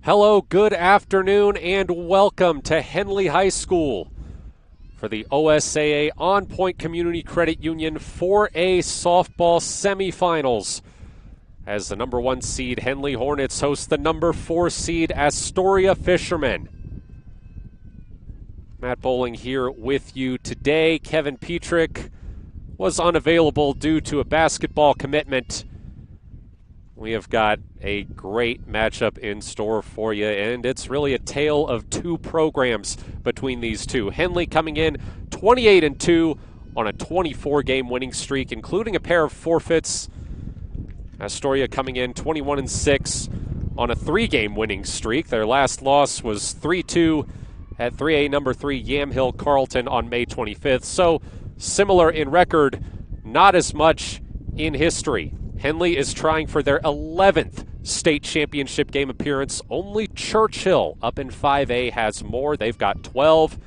Hello, good afternoon, and welcome to Henley High School for the OSAA On Point Community Credit Union 4A softball semifinals. As the number 1 seed Henley Hornets host the number 4 seed Astoria Fishermen. Matt Bowling here with you today. Kevin Petrick was unavailable due to a basketball commitment. We have got a great matchup in store for you, and it's really a tale of two programs between these two. Henley coming in 28-2 on a 24-game winning streak, including a pair of forfeits. Astoria coming in 21-6 on a 3-game winning streak. Their last loss was 3-2 at 3A number 3 Yamhill Carlton on May 25th. So similar in record, not as much in history. Henley is trying for their 11th state championship game appearance. Only Churchill up in 5A has more. They've got 12.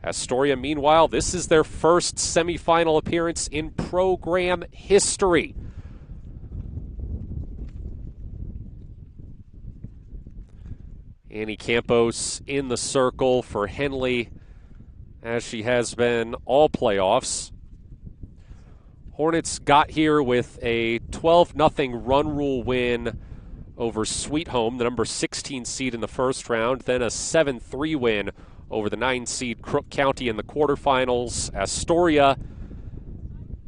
Astoria, meanwhile, this is their first semifinal appearance in program history. Annie Campos in the circle for Henley, as she has been all playoffs. Hornets got here with a 12-0 run rule win over Sweet Home, the number 16 seed in the first round, then a 7-3 win over the 9 seed Crook County in the quarterfinals. Astoria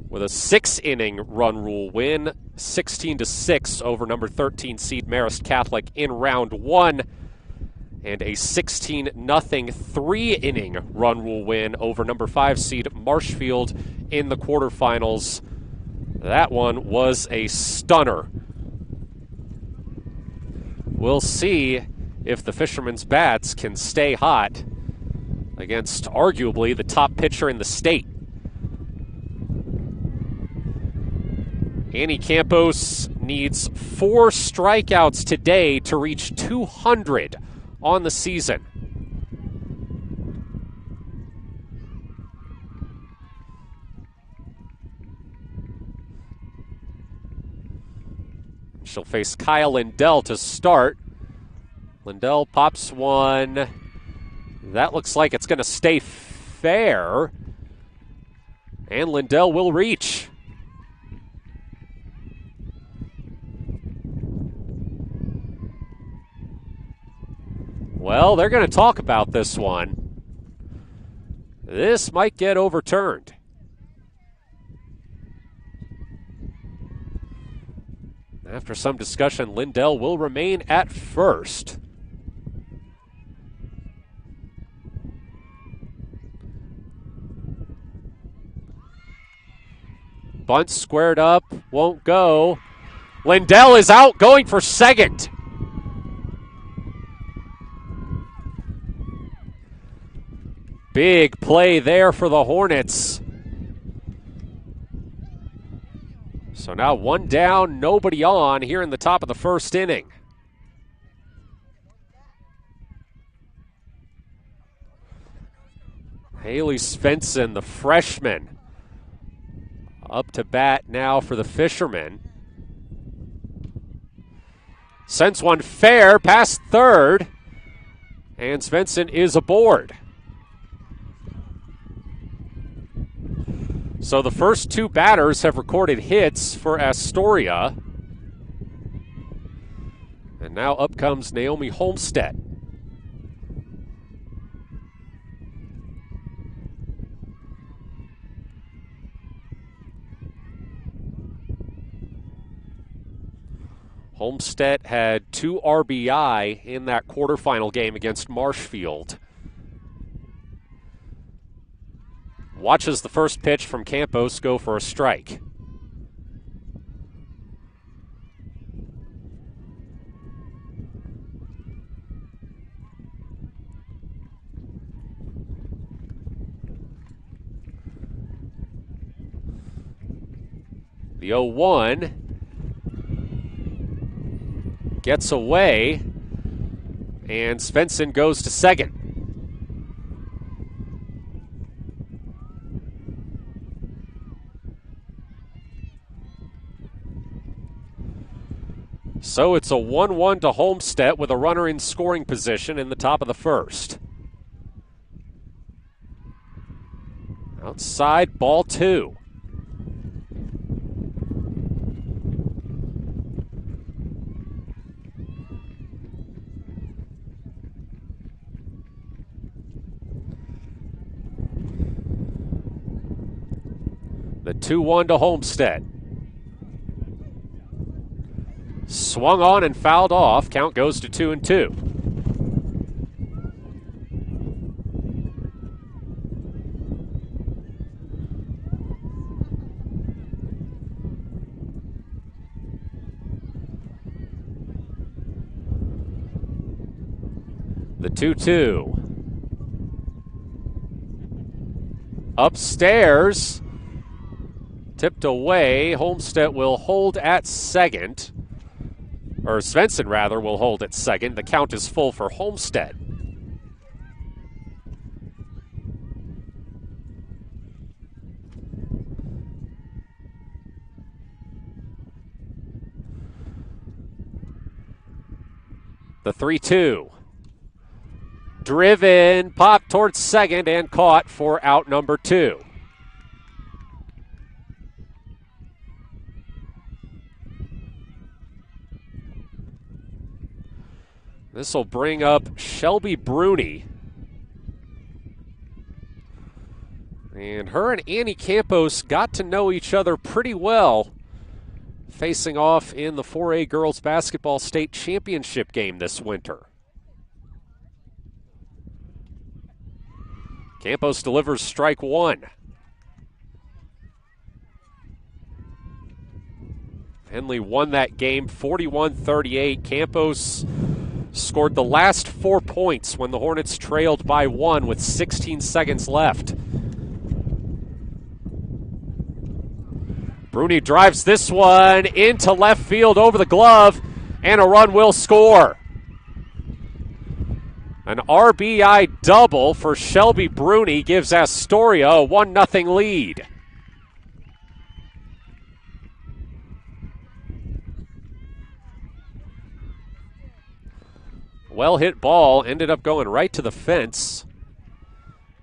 with a 6-inning run rule win, 16-6 over number 13 seed Marist Catholic in round 1, and a 16-0 3-inning run rule win over number 5 seed Marshfield in the quarterfinals. That one was a stunner. We'll see if the Fishermen's bats can stay hot against arguably the top pitcher in the state. Annie Campos needs 4 strikeouts today to reach 200 on the season. She'll face Kyle Lindell to start. Lindell pops one. That looks like it's going to stay fair. And Lindell will reach. Well, they're going to talk about this one. This might get overturned. After some discussion, Lindell will remain at first. Bunt squared up, won't go. Lindell is out, going for second. Big play there for the Hornets. So now 1 down, nobody on here in the top of the first inning. Haley Svensson, the freshman, up to bat now for the Fishermen. Sends one fair past third, and Svensson is aboard. So the first 2 batters have recorded hits for Astoria. And now up comes Naomi Holmstead. Holmstead had 2 RBI in that quarterfinal game against Marshfield. Watches the first pitch from Campos go for a strike. The 0-1 gets away, and Svensson goes to second. So it's a 1-1 to Homestead with a runner in scoring position in the top of the first. Outside, ball 2. The 2-1 to Homestead. Swung on and fouled off. Count goes to 2-2. The 2-2. Upstairs. Tipped away. Homestead will hold at second. Or Svensson, rather, will hold at second. The count is full for Homestead. The 3-2. Driven, popped towards second, and caught for out number 2. This will bring up Shelby Bruni. And her and Annie Campos got to know each other pretty well, facing off in the 4A Girls Basketball State Championship game this winter. Campos delivers strike 1. Henley won that game 41-38. Campos scored the last 4 points when the Hornets trailed by 1 with 16 seconds left. Bruni drives this one into left field over the glove, and a run will score. An RBI double for Shelby Bruni gives Astoria a 1-0 lead. Well hit ball, ended up going right to the fence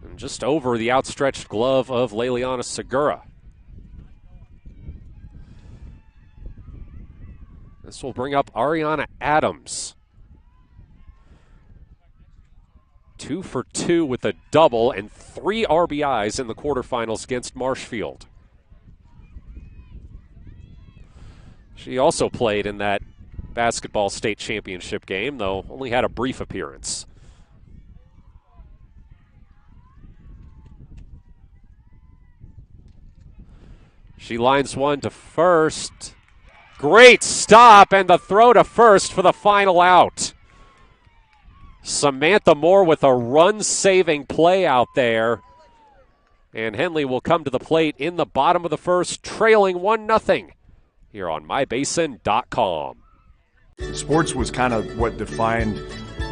and just over the outstretched glove of Leliana Segura. This will bring up Ariana Adams. 2 for 2 with a double and 3 RBIs in the quarterfinals against Marshfield. She also played in that basketball state championship game, though only had a brief appearance. She lines one to first. Great stop, and the throw to first for the final out. Samantha Moore with a run-saving play out there. And Henley will come to the plate in the bottom of the first, trailing 1-0 here on MyBasin.com. Sports was kind of what defined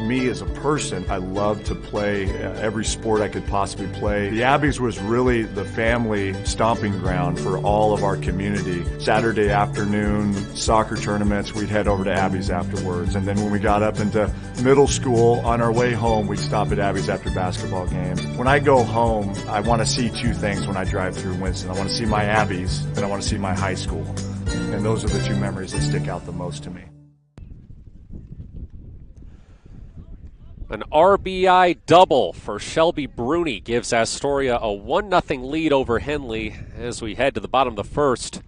me as a person. I loved to play every sport I could possibly play. The Abbeys was really the family stomping ground for all of our community. Saturday afternoon soccer tournaments, we'd head over to Abbeys afterwards. And then when we got up into middle school, on our way home, we'd stop at Abbeys after basketball games. When I go home, I want to see 2 things when I drive through Winston. I want to see my Abbeys, and I want to see my high school. And those are the 2 memories that stick out the most to me. An RBI double for Shelby Bruni gives Astoria a 1-0 lead over Henley as we head to the bottom of the first.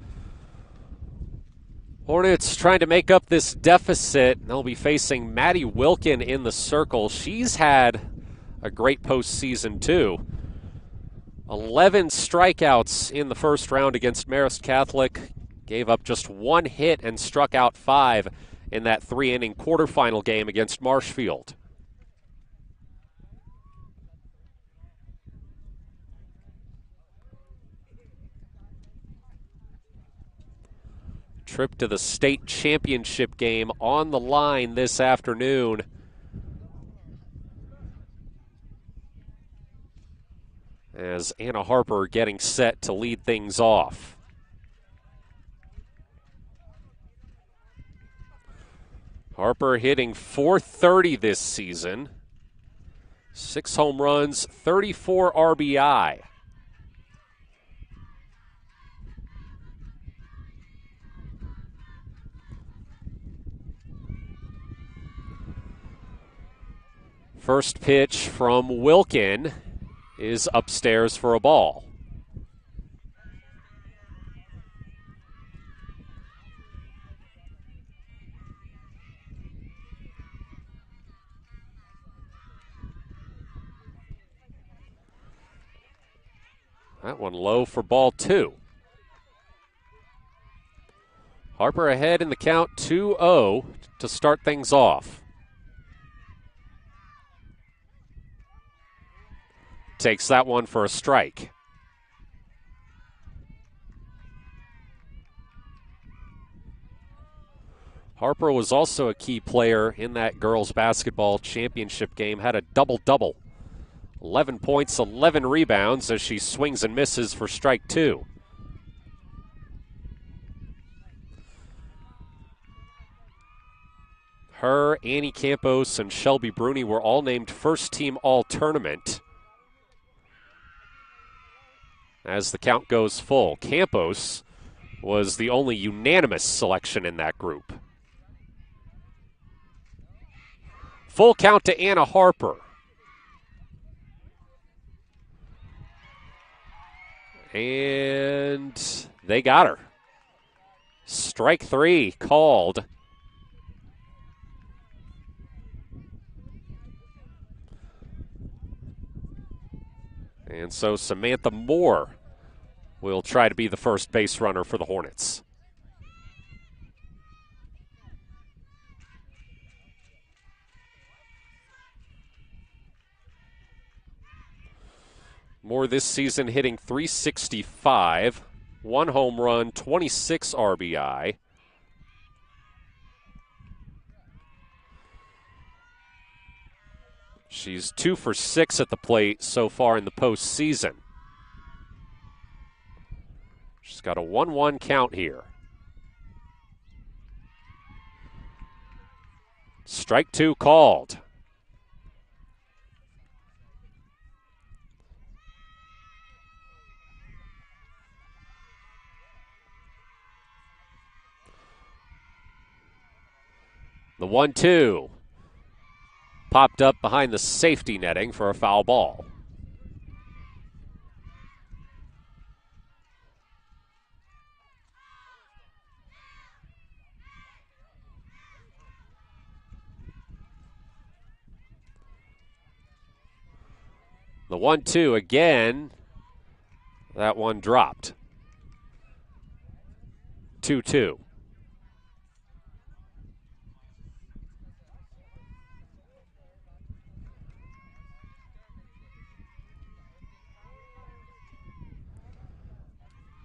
Hornets trying to make up this deficit. They'll be facing Maddie Wilkin in the circle. She's had a great postseason too. 11 strikeouts in the first round against Marist Catholic. Gave up just 1 hit and struck out 5 in that 3-inning quarterfinal game against Marshfield. Trip to the state championship game on the line this afternoon. As Anna Harper getting set to lead things off. Harper hitting .430 this season. 6 home runs, 34 RBI. First pitch from Wilkin is upstairs for a ball. That one low for ball 2. Harper ahead in the count 2-0 to start things off. Takes that one for a strike. Harper was also a key player in that girls basketball championship game, had a double-double. 11 points, 11 rebounds as she swings and misses for strike 2. Her, Annie Campos, and Shelby Bruni were all named first-team all-tournament. As the count goes full, Campos was the only unanimous selection in that group. Full count to Anna Harper. And they got her. Strike 3 called. And so Samantha Moore will try to be the first base runner for the Hornets. Moore this season hitting .365, 1 home run, 26 RBI. She's 2 for 6 at the plate so far in the postseason. She's got a 1-1 count here. Strike 2 called. The 1-2 popped up behind the safety netting for a foul ball. The 1-2 again, that one dropped. 2-2.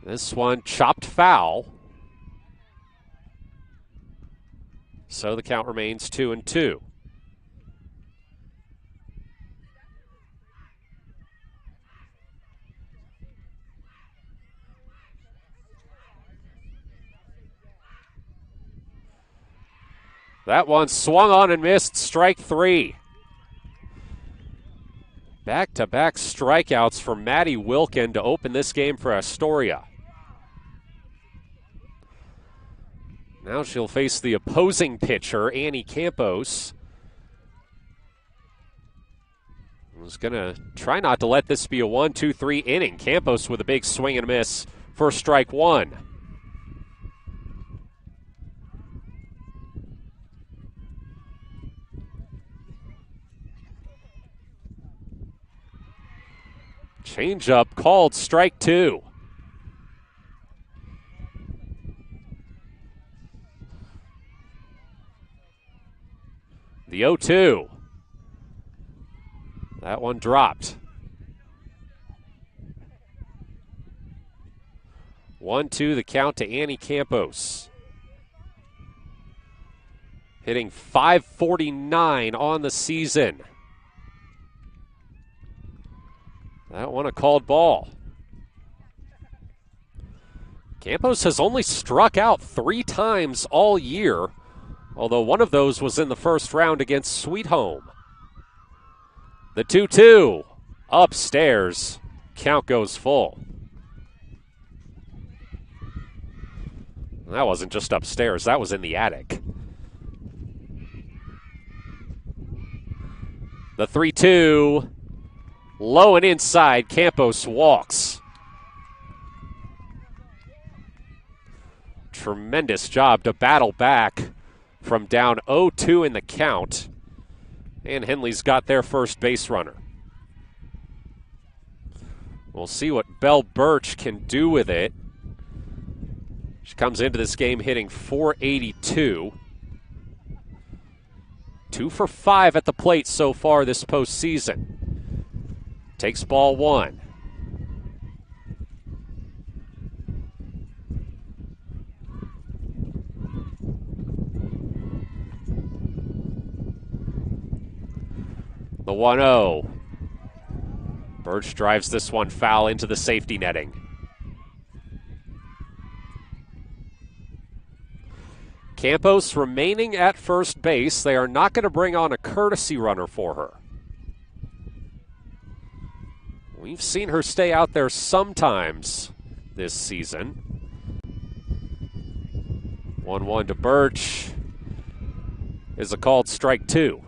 This one chopped foul. So the count remains 2-2. That one swung on and missed, strike 3. Back-to-back strikeouts for Maddie Wilkin to open this game for Astoria. Now she'll face the opposing pitcher, Annie Campos. Was going to try not to let this be a 1-2-3 inning. Campos with a big swing and a miss for strike 1. Changeup called strike 2. The 0-2. That one dropped. 1-2 the count to Annie Campos. Hitting .549 on the season. That one a called ball. Campos has only struck out 3 times all year, although one of those was in the first round against Sweet Home. The 2-2 upstairs. Count goes full. That wasn't just upstairs, that was in the attic. The 3-2, low and inside, Campos walks. Tremendous job to battle back from down 0-2 in the count. And Henley's got their first base runner. We'll see what Belle Birch can do with it. She comes into this game hitting .482. 2 for 5 at the plate so far this postseason. Takes ball 1. The 1-0. Birch drives this one foul into the safety netting. Campos remaining at first base. They are not going to bring on a courtesy runner for her. We've seen her stay out there sometimes this season. 1-1 to Birch is a called strike 2.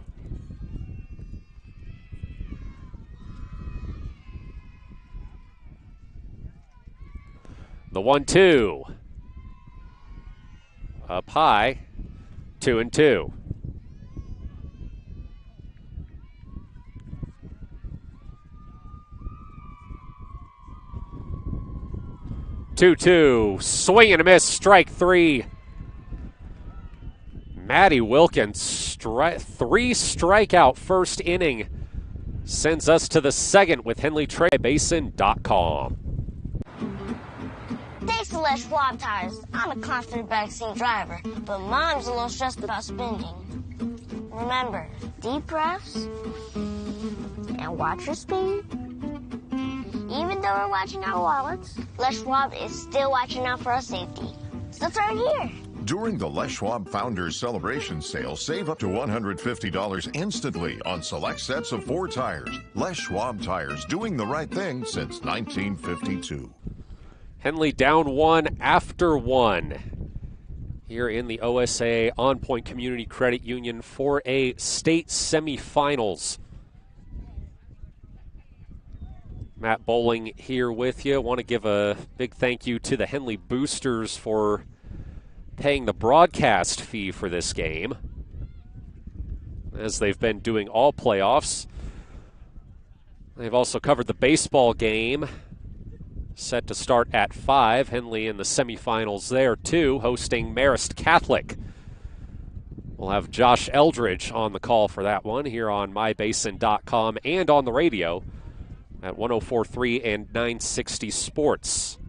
The 1-2. Up high, 2-2. Two, swing and a miss, strike 3. Maddie Wilkins, 3 strikeout first inning, sends us to the second with Henley Basin.com. Thanks to Les Schwab Tires, I'm a confident backseat driver, but Mom's a little stressed about spending. Remember, deep breaths and watch your speed. Even though we're watching our wallets, Les Schwab is still watching out for our safety. So turn here. During the Les Schwab Founders Celebration Sale, save up to $150 instantly on select sets of 4 tires. Les Schwab Tires, doing the right thing since 1952. Henley down 1 after 1 here in the OSAA On Point Community Credit Union for a state semifinals. Matt Bowling here with you. Want to give a big thank you to the Henley Boosters for paying the broadcast fee for this game, as they've been doing all playoffs. They've also covered the baseball game, set to start at 5. Henley in the semifinals there, too, hosting Marist Catholic. We'll have Josh Eldridge on the call for that one here on mybasin.com and on the radio at 104.3 and 960 Sports.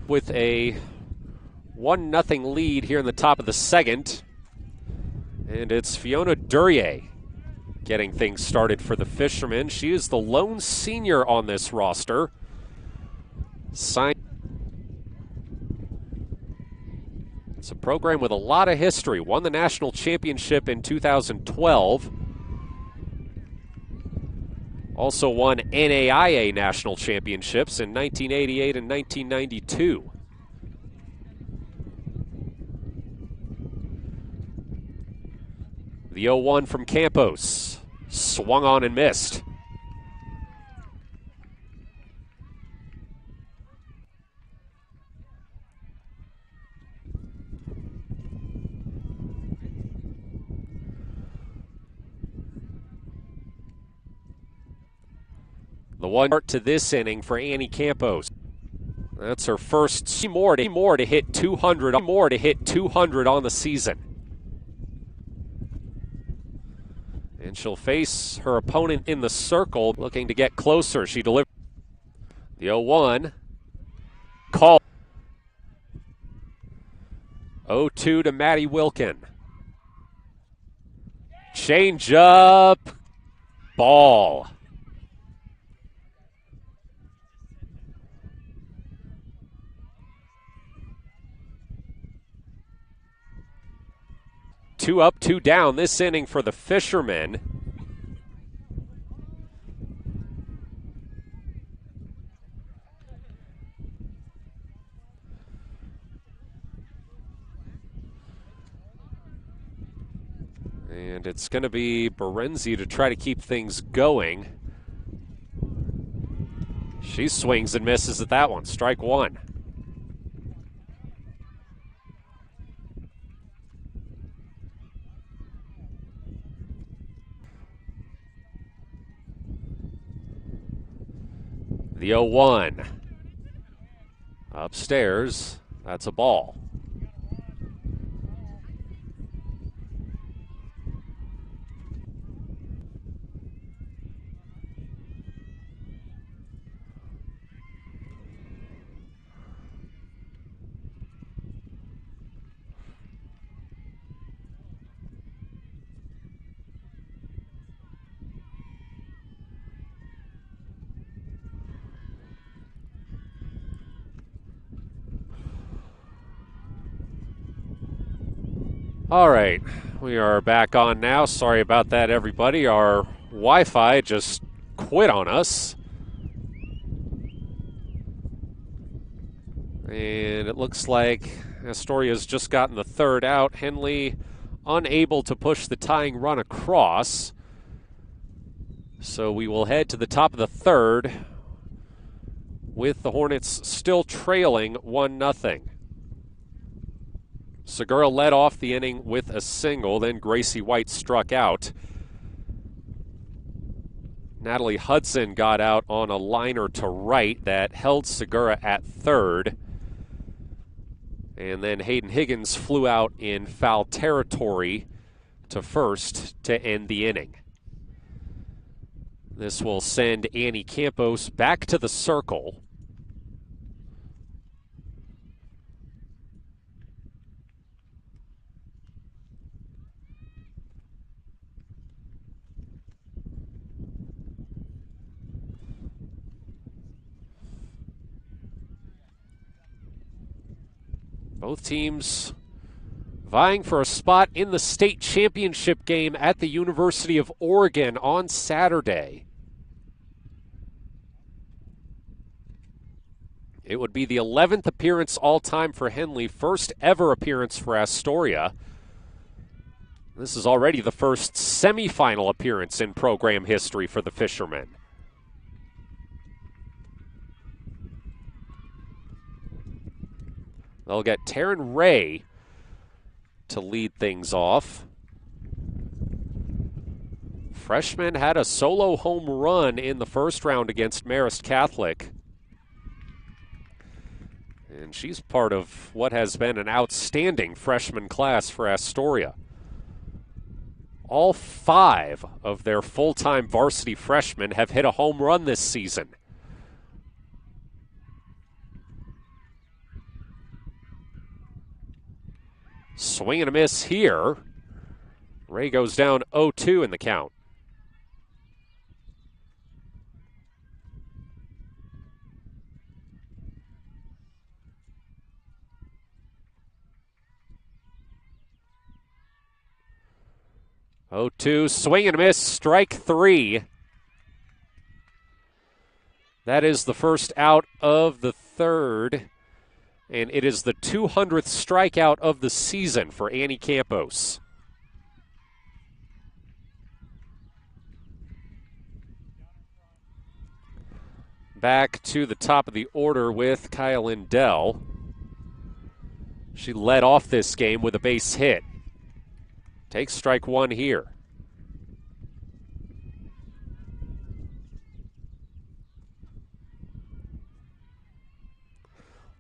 With a 1-0 lead here in the top of the second, and it's Fiona Duryea getting things started for the Fishermen. She is the lone senior on this roster. It's a program with a lot of history. Won the national championship in 2012. Also won NAIA national championships in 1988 and 1992. The 0-1 from Campos. Swung on and missed. The 1 to this inning for Annie Campos. That's her first more to hit 200 on the season. And she'll face her opponent in the circle, looking to get closer. She delivered the 0-1. Call. 0-2 to Maddie Wilkin. Change up. Ball. 2 up, 2 down this inning for the Fishermen. And it's going to be Berenzi to try to keep things going. She swings and misses at that one. Strike one. The 0-1. Upstairs. That's a ball. All right, we are back on now. Sorry about that, everybody. Our Wi-Fi just quit on us. And it looks like Astoria's just gotten the third out. Henley unable to push the tying run across. So we will head to the top of the third with the Hornets still trailing 1-0. Segura led off the inning with a single, then Gracie White struck out. Natalie Hudson got out on a liner to right that held Segura at third. And then Hayden Higgins flew out in foul territory to first to end the inning. This will send Annie Campos back to the circle. Both teams vying for a spot in the state championship game at the University of Oregon on Saturday. It would be the 11th appearance all-time for Henley, first ever appearance for Astoria. This is already the first semifinal appearance in program history for the Fishermen. They'll get Taryn Ray to lead things off. Freshman had a solo home run in the first round against Marist Catholic. And she's part of what has been an outstanding freshman class for Astoria. All 5 of their full-time varsity freshmen have hit a home run this season. Swing and a miss here. Ray goes down 0-2 in the count. Oh, 2, swing and a miss, strike 3. That is the first out of the third, and it is the 200th strikeout of the season for Annie Campos. Back to the top of the order with Kyle Lindell. She led off this game with a base hit. Takes strike 1 here.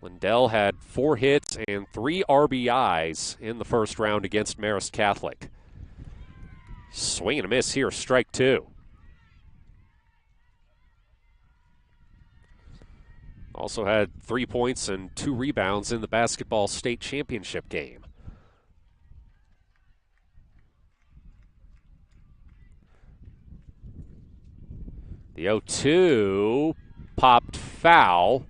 Lindell had 4 hits and 3 RBIs in the first round against Marist Catholic. Swing and a miss here, strike 2. Also had 3 points and 2 rebounds in the basketball state championship game. The 0-2 popped foul.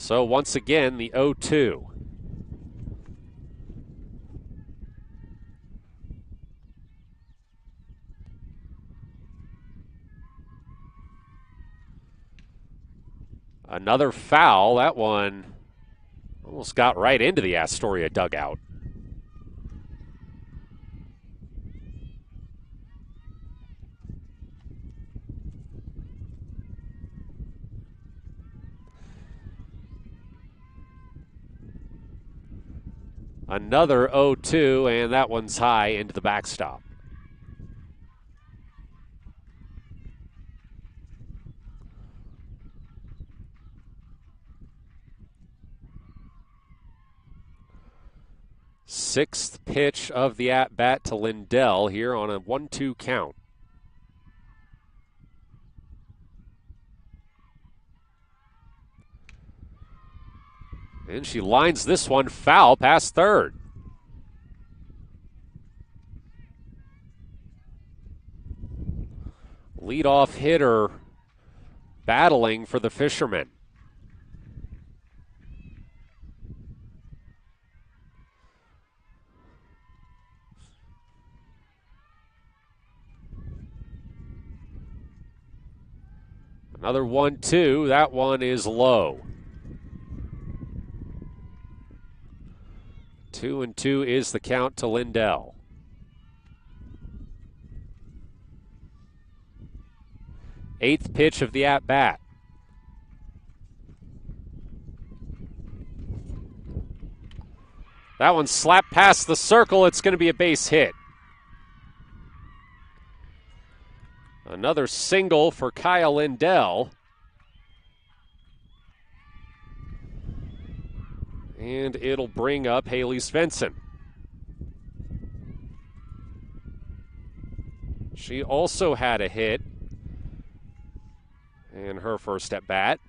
So once again, the 0-2. Another foul. That one almost got right into the Astoria dugout. Another 0-2, and that one's high into the backstop. Sixth pitch of the at-bat to Lindell here on a 1-2 count. And she lines this one foul past third. Leadoff hitter battling for the Fishermen. Another 1-2. That one is low. 2-2 is the count to Lindell. Eighth pitch of the at-bat. That one slapped past the circle. It's going to be a base hit. Another single for Kyle Lindell. And it'll bring up Haley Svensson. She also had a hit in her first at bat.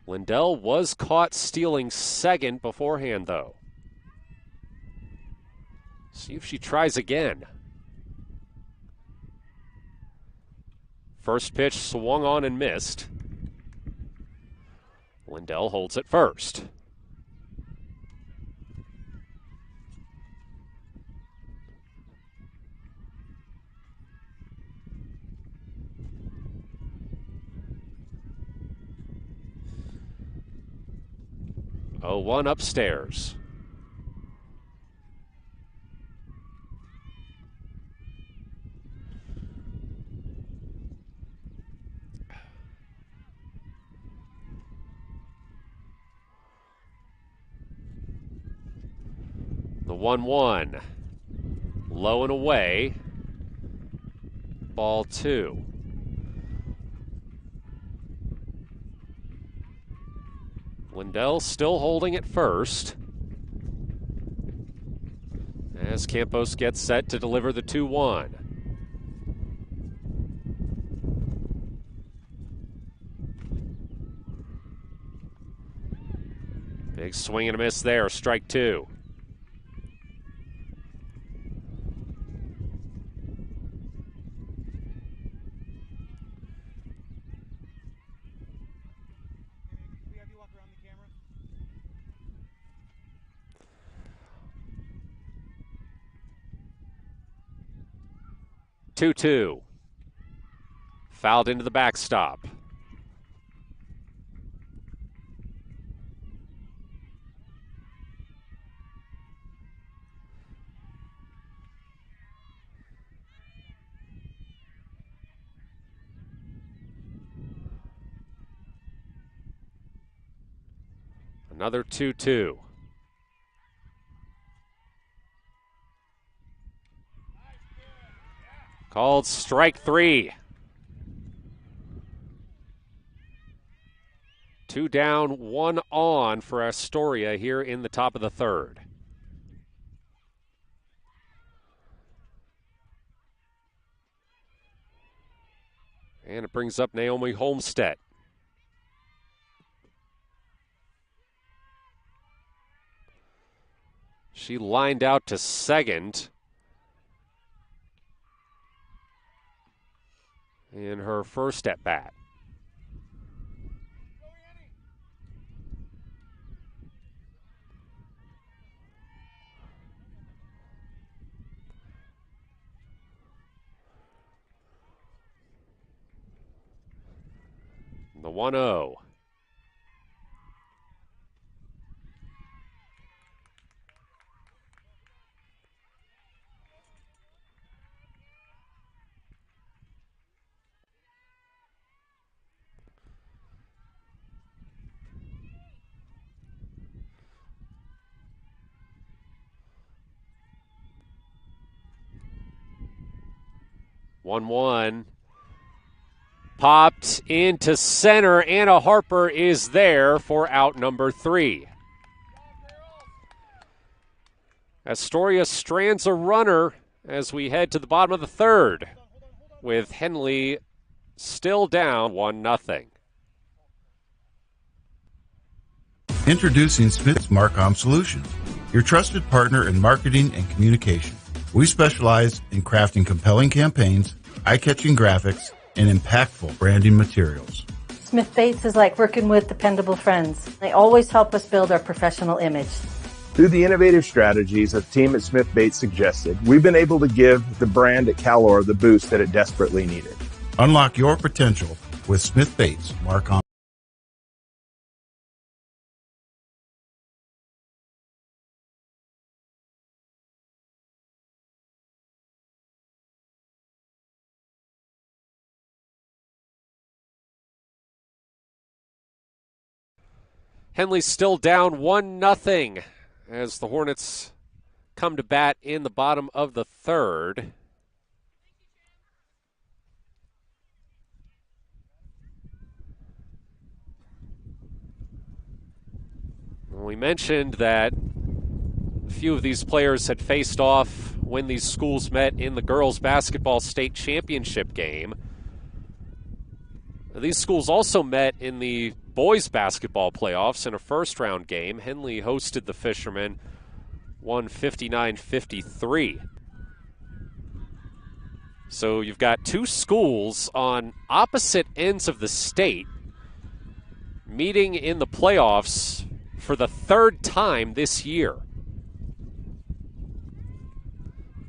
Lindell was caught stealing second beforehand, though. See if she tries again. First pitch swung on and missed. Lindell holds it first. Oh, 1 upstairs. The 1-1. Low and away. Ball 2. Lindell still holding it first as Campos gets set to deliver the 2-1. Big swing and a miss there, strike 2. Two. Fouled into the backstop. Another 2-2. Called strike 3. 2 down, 1 on for Astoria here in the top of the third. And it brings up Naomi Homestead. She lined out to second in her first at bat. The 1-0. One. Popped into center. Anna Harper is there for out number 3. Astoria strands a runner as we head to the bottom of the 3rd, with Henley still down 1-0. Introducing Smith's Marcom Solutions, your trusted partner in marketing and communication. We specialize in crafting compelling campaigns, eye-catching graphics, and impactful branding materials. Smith Bates is like working with dependable friends. They always help us build our professional image. Through the innovative strategies the team at Smith Bates suggested, we've been able to give the brand at Calor the boost that it desperately needed. Unlock your potential with Smith Bates Marcom. Henley's still down 1-0 as the Hornets come to bat in the bottom of the 3rd. We mentioned that a few of these players had faced off when these schools met in the girls' basketball state championship game. These schools also met in the boys' basketball playoffs in a first-round game. Henley hosted the Fishermen, won 59-53. So you've got 2 schools on opposite ends of the state meeting in the playoffs for the 3rd time this year.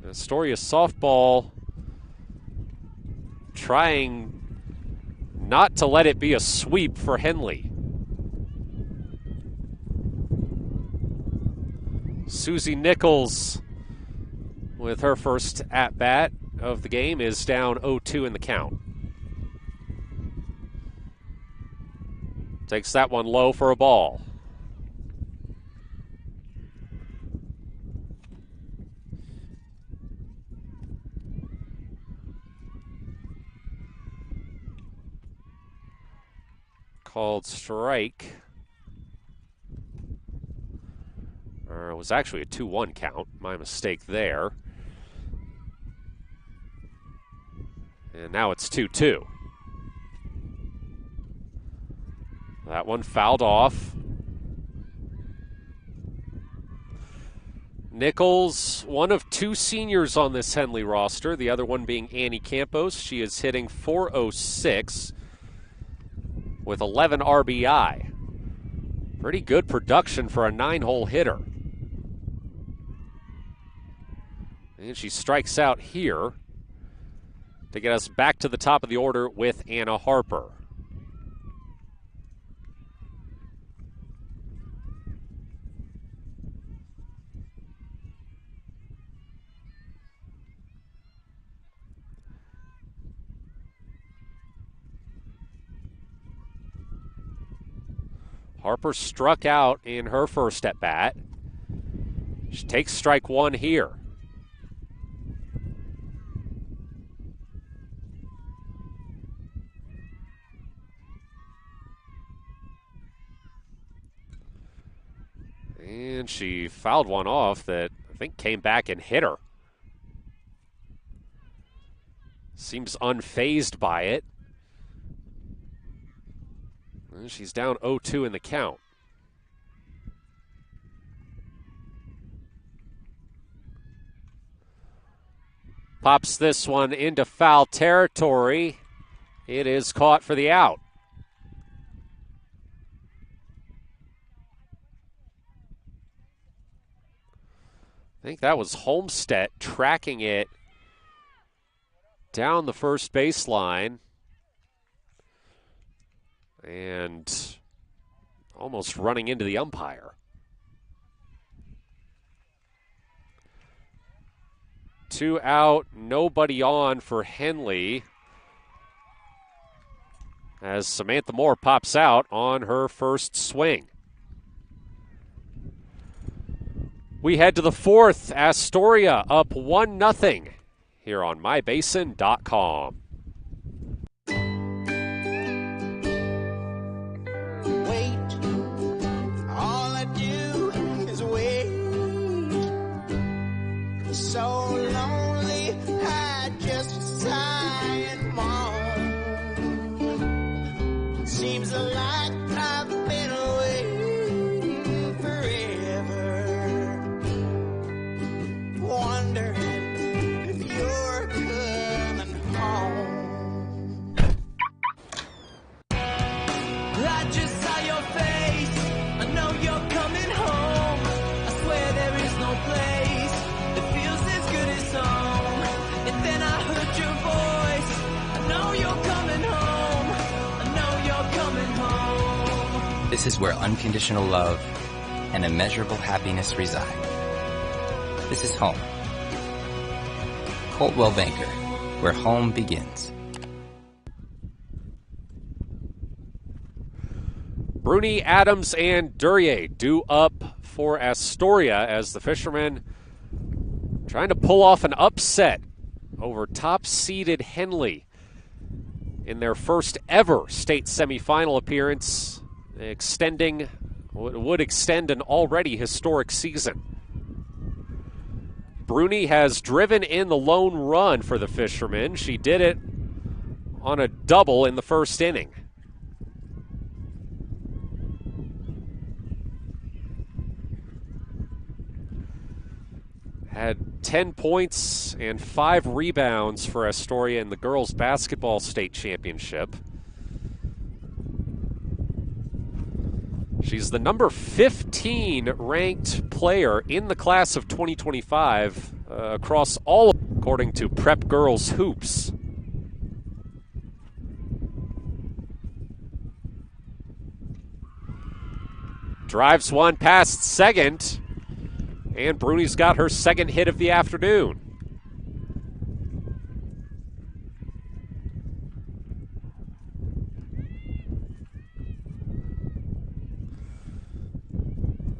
Astoria softball trying not to let it be a sweep for Henley. Susie Nichols, with her first at-bat of the game, is down 0-2 in the count. Takes that one low for a ball. Called strike. It was actually a 2-1 count. My mistake there. And now it's 2-2. That one fouled off. Nichols, one of 2 seniors on this Henley roster, the other one being Annie Campos. She is hitting .406 with 11 RBI. Pretty good production for a 9-hole hitter. And she strikes out here to get us back to the top of the order with Anna Harper. Harper struck out in her first at-bat. She takes strike 1 here. And she fouled one off that I think came back and hit her. Seems unfazed by it. And she's down 0-2 in the count. Pops this one into foul territory. It is caught for the out. I think that was Homestead tracking it down the first baseline. and almost running into the umpire. 2 out, nobody on for Henley, as Samantha Moore pops out on her first swing. We head to the fourth. Astoria up 1-0 here on mybasin.com. So lonely, I just sigh and moan. Seems like I've been away forever, wondering if you're coming home. I just saw your face, I know you're coming home. I swear there is no place home. And then I heard your voice. I know you're coming home. I know you're coming home. This is where unconditional love and immeasurable happiness reside. This is home. Coldwell Banker, where home begins. Bruni, Adams, and Duryea due up for Astoria as the Fishermen trying to pull off an upset over top-seeded Henley in their first ever state semifinal appearance, would extend an already historic season. Bruni has driven in the lone run for the Fishermen. She did it on a double in the first inning. Had 10 points and 5 rebounds for Astoria in the girls' basketball state championship. She's the number 15 ranked player in the class of 2025 across all, according to Prep Girls Hoops. Drives one past second. And Bruni's got her second hit of the afternoon.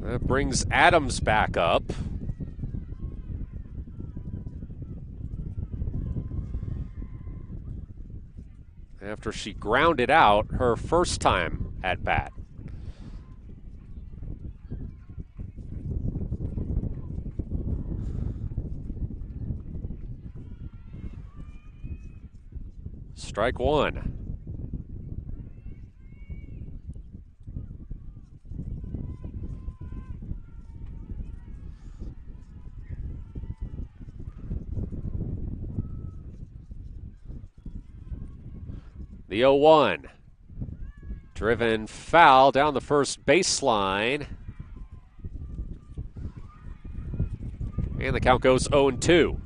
That brings Adams back up. After she grounded out her first time at bat. Strike one. The 0-1. Driven foul down the first baseline. And the count goes 0-2.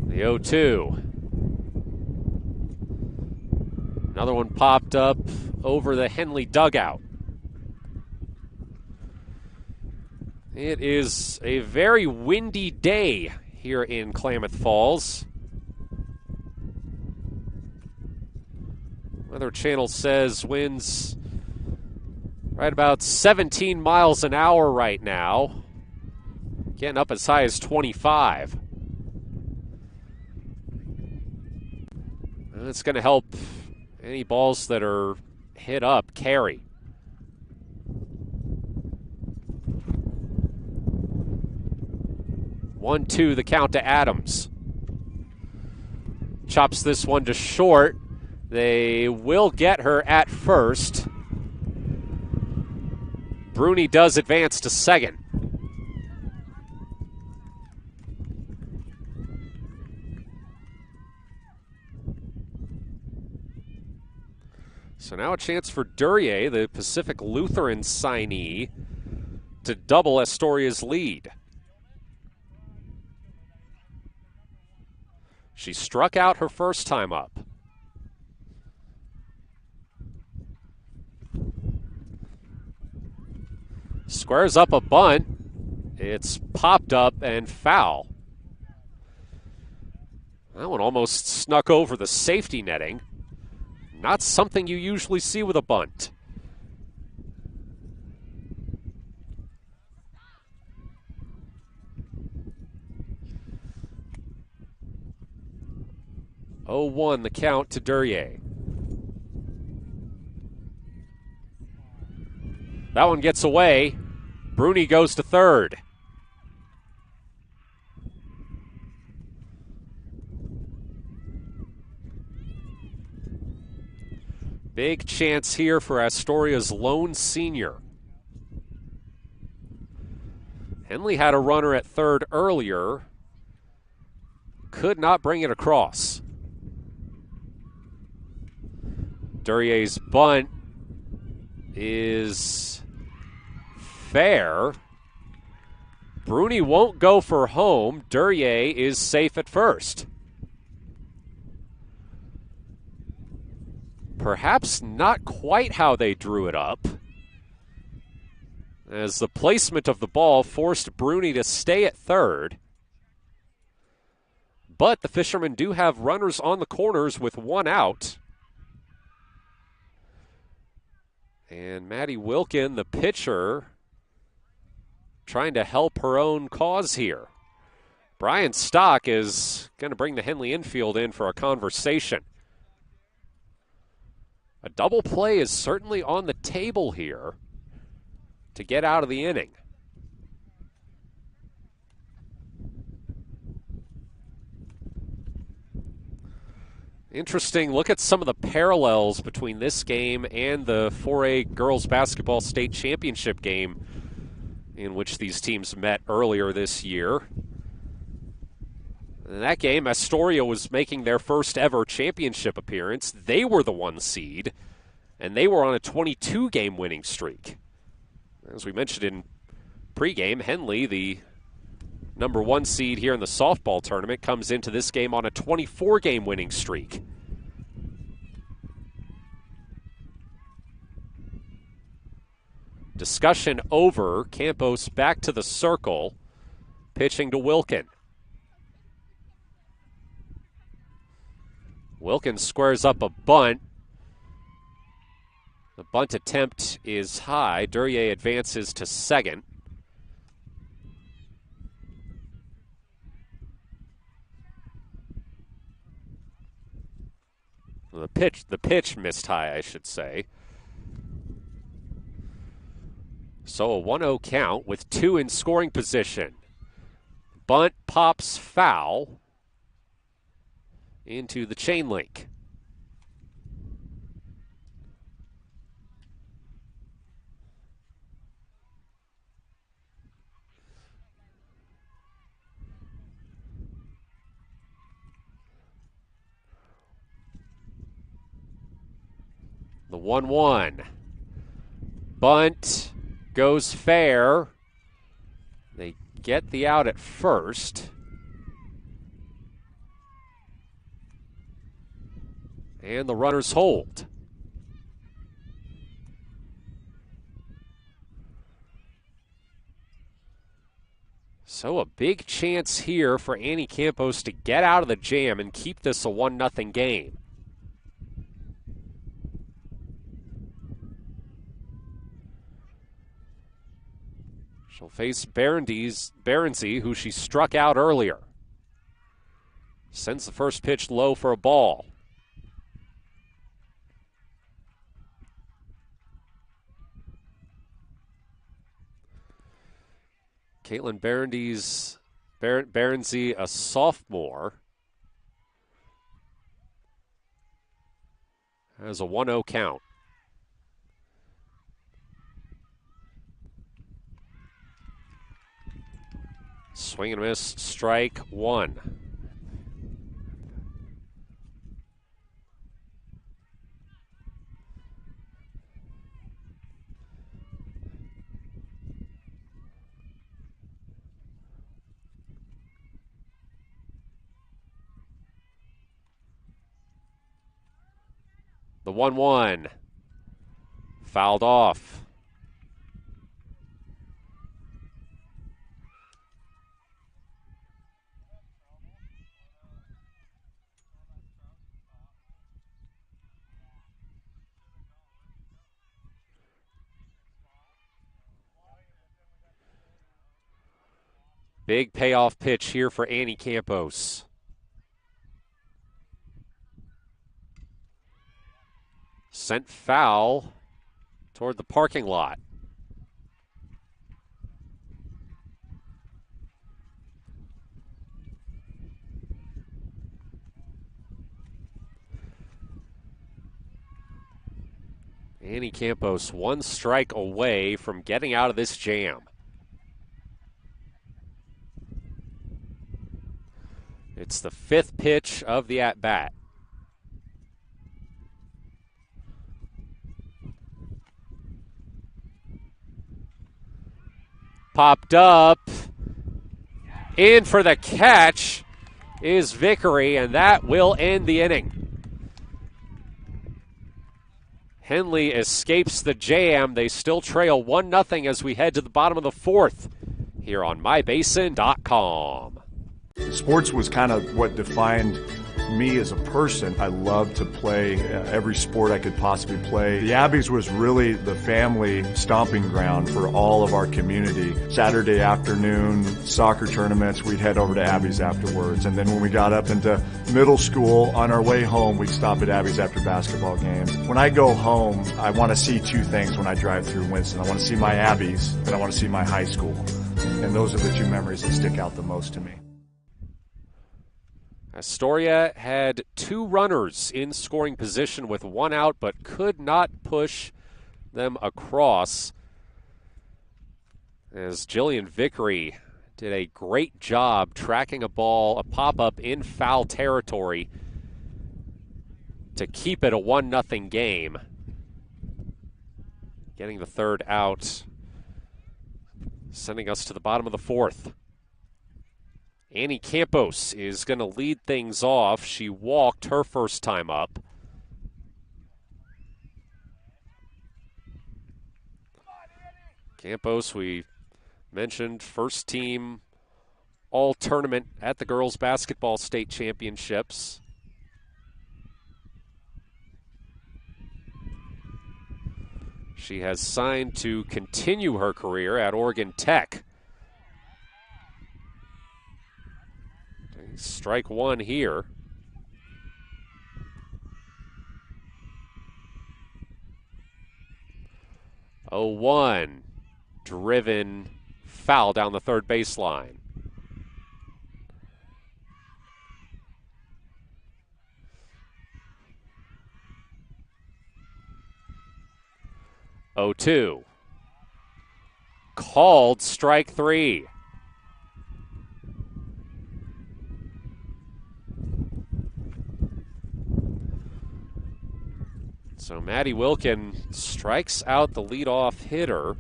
The 0-2. Another one popped up over the Henley dugout. It is a very windy day here in Klamath Falls. Weather Channel says winds right about 17 miles an hour right now, getting up as high as 25. And it's going to help any balls that are hit up carry. One, two, the count to Adams. Chops this one to short. They will get her at first. Bruni does advance to second. So now a chance for Duryea, the Pacific Lutheran signee, to double Astoria's lead. She struck out her first time up. Squares up a bunt. It's popped up and foul. That one almost snuck over the safety netting. Not something you usually see with a bunt. Oh, 1 the count to Duryea. That one gets away. Bruni goes to third. Big chance here for Astoria's lone senior. Henley had a runner at third earlier. Could not bring it across. Duryea's bunt is fair. Bruni won't go for home. Duryea is safe at first. Perhaps not quite how they drew it up, as the placement of the ball forced Bruni to stay at third. But the Fishermen do have runners on the corners with one out. And Maddie Wilkin, the pitcher, trying to help her own cause here. Brian Stock is going to bring the Henley infield in for a conversation. A double play is certainly on the table here to get out of the inning. Interesting. Look at some of the parallels between this game and the 4A girls basketball state championship game in which these teams met earlier this year. In that game, Astoria was making their first ever championship appearance. They were the 1 seed, and they were on a 22-game winning streak. As we mentioned in pregame, Henley, the number 1 seed here in the softball tournament, comes into this game on a 24-game winning streak. Discussion over. Campos back to the circle, pitching to Wilkin. Wilkin squares up a bunt. The bunt attempt is high. Duryea advances to second. The pitch missed high, I should say. So a 1-0 count with 2 in scoring position. Bunt pops foul into the chain link. The 1-1. Bunt goes fair. They get the out at first. And the runners hold. So a big chance here for Annie Campos to get out of the jam and keep this a 1-0 game. She'll face Berensey, who she struck out earlier. Sends the first pitch low for a ball. Caitlin Berensey, a sophomore, has a 1-0 count. Swing and miss, strike 1. The 1-1. Fouled off. Big payoff pitch here for Annie Campos. Sent foul toward the parking lot. Annie Campos, one strike away from getting out of this jam. It's the 5th pitch of the at-bat. Popped up. In for the catch is Vickery, and that will end the inning. Henley escapes the jam. They still trail 1-0 as we head to the bottom of the 4th here on mybasin.com. Sports was kind of what defined me as a person. I loved to play every sport I could possibly play. The Abbeys was really the family stomping ground for all of our community. Saturday afternoon, soccer tournaments, we'd head over to Abbeys afterwards. And then when we got up into middle school, on our way home, we'd stop at Abbeys after basketball games. When I go home, I want to see 2 things when I drive through Winston. I want to see my Abbeys, and I want to see my high school. And those are the 2 memories that stick out the most to me. Astoria had 2 runners in scoring position with 1 out, but could not push them across, as Jillian Vickery did a great job tracking a pop-up in foul territory to keep it a 1-0 game. Getting the 3rd out, sending us to the bottom of the 4th. Annie Campos is going to lead things off. She walked her first time up. Campos, we mentioned, first team all-tournament at the girls' basketball state championships. She has signed to continue her career at Oregon Tech. Strike 1 here. Oh, 1 driven foul down the 3rd baseline. Oh, 2 called strike 3. So Maddie Wilkin strikes out the leadoff hitter.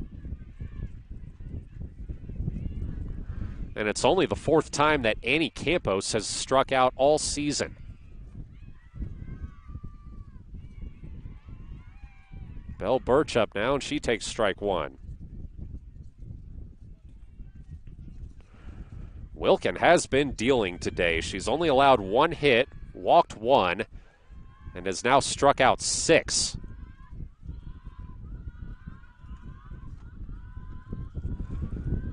And it's only the 4th time that Annie Campos has struck out all season. Belle Birch up now, and she takes strike 1. Wilkin has been dealing today. She's only allowed 1 hit, walked 1, and has now struck out 6.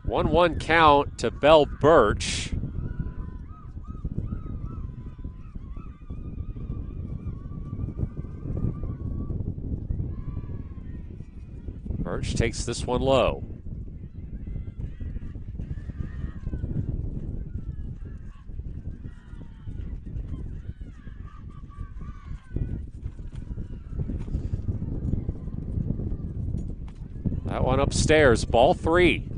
One count to Belle Birch. Birch takes this one low. That one upstairs, ball 3.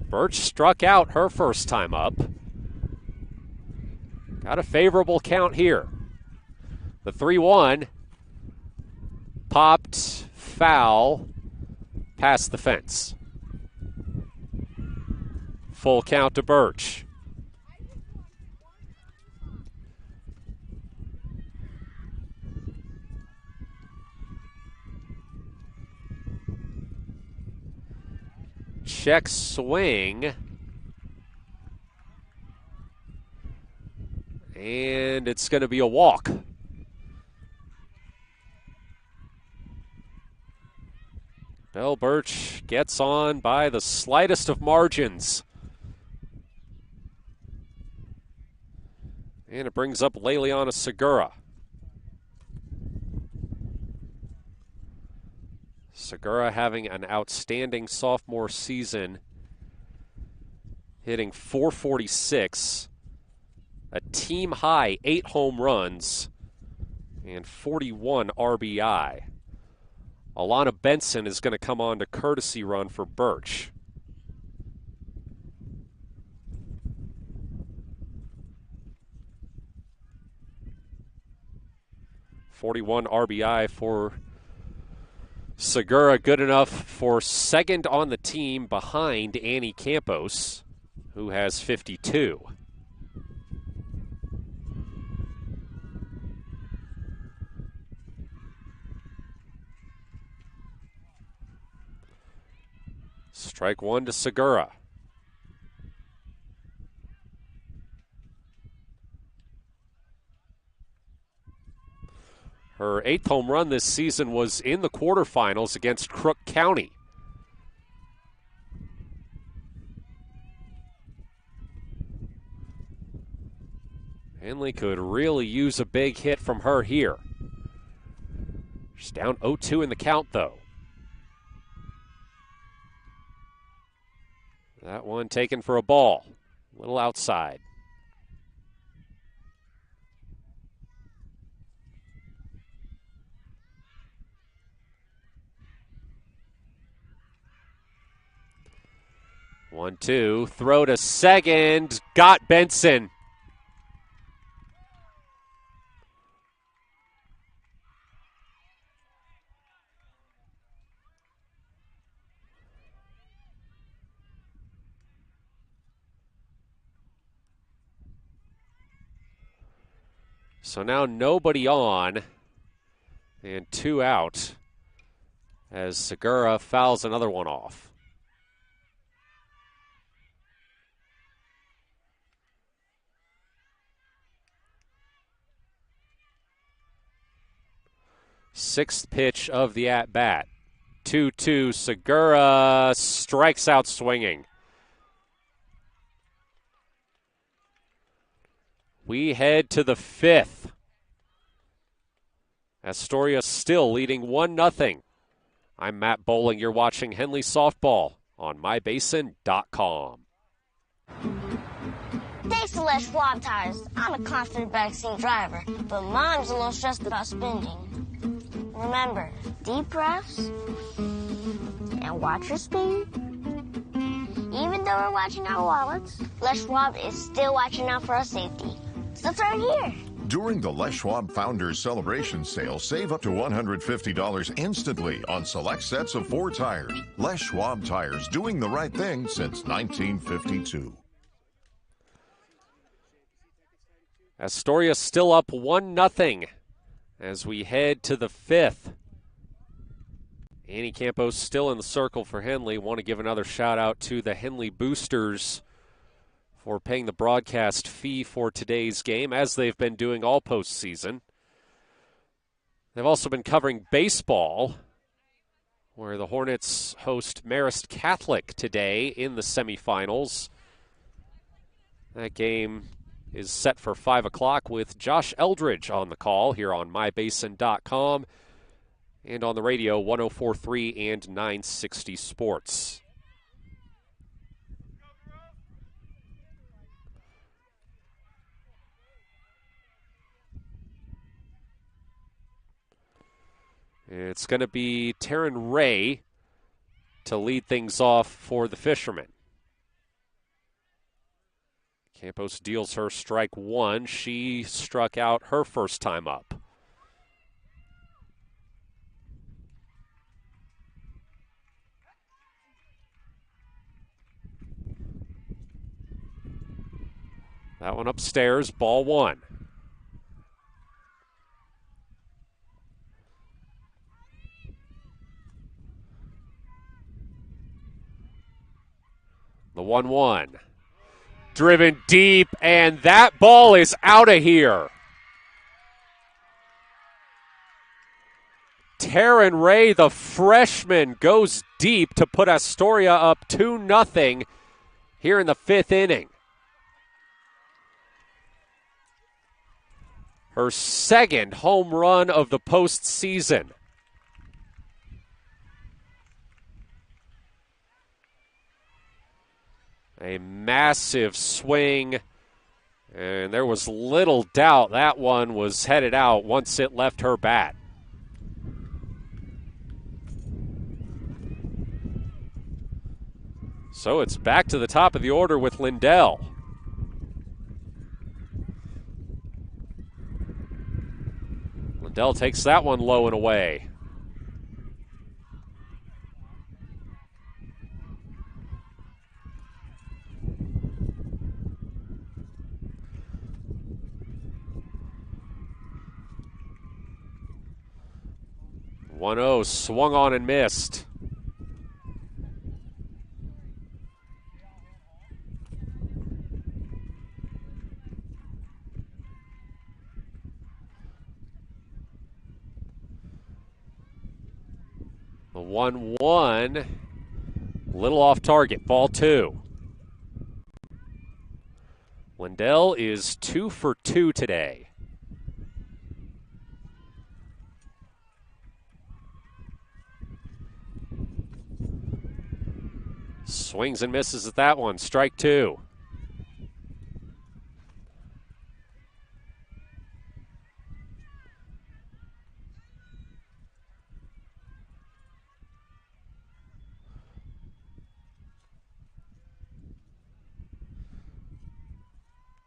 Birch struck out her first time up. Got a favorable count here. The 3-1 popped, foul, past the fence. Full count to Birch. Check swing. And it's going to be a walk. Bell Birch gets on by the slightest of margins. And it brings up Leliana Segura. Segura having an outstanding sophomore season, hitting .446, a team high 8 home runs, and 41 RBI. Alana Benson is going to come on to courtesy run for Birch. .41 RBI for Segura, good enough for second on the team behind Annie Campos, who has 52. Strike one to Segura. Her 8th home run this season was in the quarterfinals against Crook County. Henley could really use a big hit from her here. She's down 0-2 in the count, though. That one taken for a ball. A little outside. One, two, throw to second, got Benson. So now nobody on and 2 out as Segura fouls another one off. Sixth pitch of the at-bat. 2-2, Segura strikes out swinging. We head to the 5th. Astoria still leading 1-0. I'm Matt Bowling. You're watching Henley Softball on mybasin.com. Thanks to Les Schwab tires, I'm a confident backseat driver, but Mom's a little stressed about spending. Remember, deep breaths and watch your speed. Even though we're watching our wallets, Les Schwab is still watching out for our safety. It's the 3rd year. During the Les Schwab Founders Celebration Sale, save up to $150 instantly on select sets of 4 tires. Les Schwab tires, doing the right thing since 1952. Astoria still up 1-0 as we head to the 5th. Annie Campos still in the circle for Henley. Want to give another shout out to the Henley Boosters for paying the broadcast fee for today's game, as they've been doing all postseason. They've also been covering baseball, where the Hornets host Marist Catholic today in the semifinals. That game is set for 5 o'clock with Josh Eldridge on the call here on mybasin.com and on the radio 104.3 and 960 Sports. It's going to be Taryn Ray to lead things off for the Fishermen. Campos deals her strike one. She struck out her first time up. That one upstairs, ball one. The 1-1. Driven deep, and that ball is out of here. Taryn Ray, the freshman, goes deep to put Astoria up 2-0 here in the 5th inning. Her second home run of the postseason. A massive swing, and there was little doubt that one was headed out once it left her bat. So it's back to the top of the order with Lindell. Lindell takes that one low and away. One-0 swung on and missed. The 1-1, little off target, ball 2. Lindell is 2 for 2 today. Swings and misses at that one, strike 2.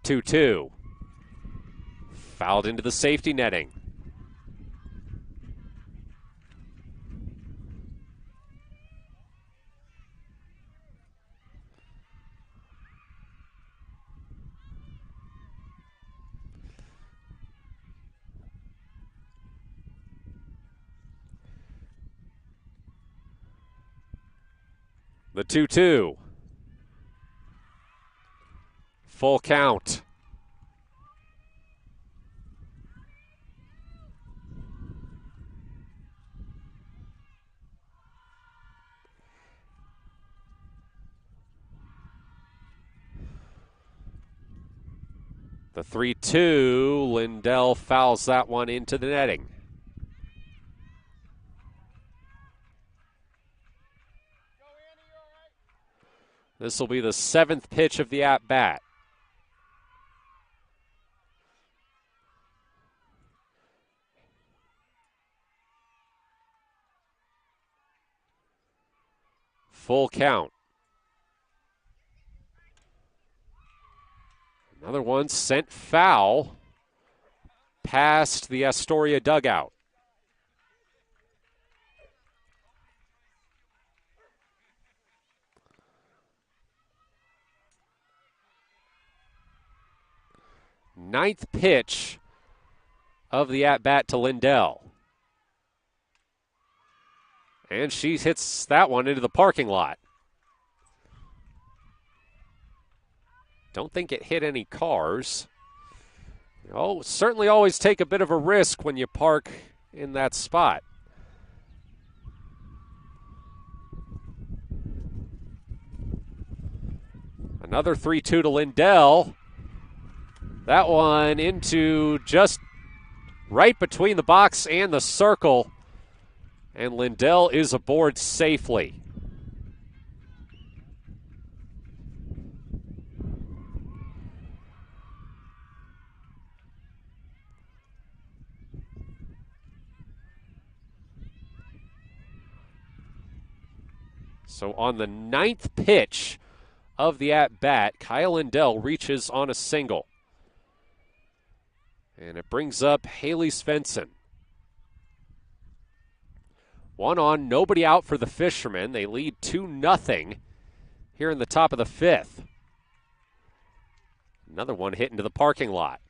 Two. Fouled into the safety netting. The 2-2. Full count. The 3-2, Lindell fouls that one into the netting. This will be the 7th pitch of the at-bat. Full count. Another one sent foul past the Astoria dugout. Ninth pitch of the at-bat to Lindell. And she hits that one into the parking lot. Don't think it hit any cars. Oh, certainly always take a bit of a risk when you park in that spot. Another 3-2 to Lindell. That one into just right between the box and the circle. And Lindell is aboard safely. So on the 9th pitch of the at-bat, Kyle Lindell reaches on a single. And it brings up Haley Svensson. 1 on, nobody out for the Fishermen. They lead 2-0 here in the top of the 5th. Another one hit into the parking lot.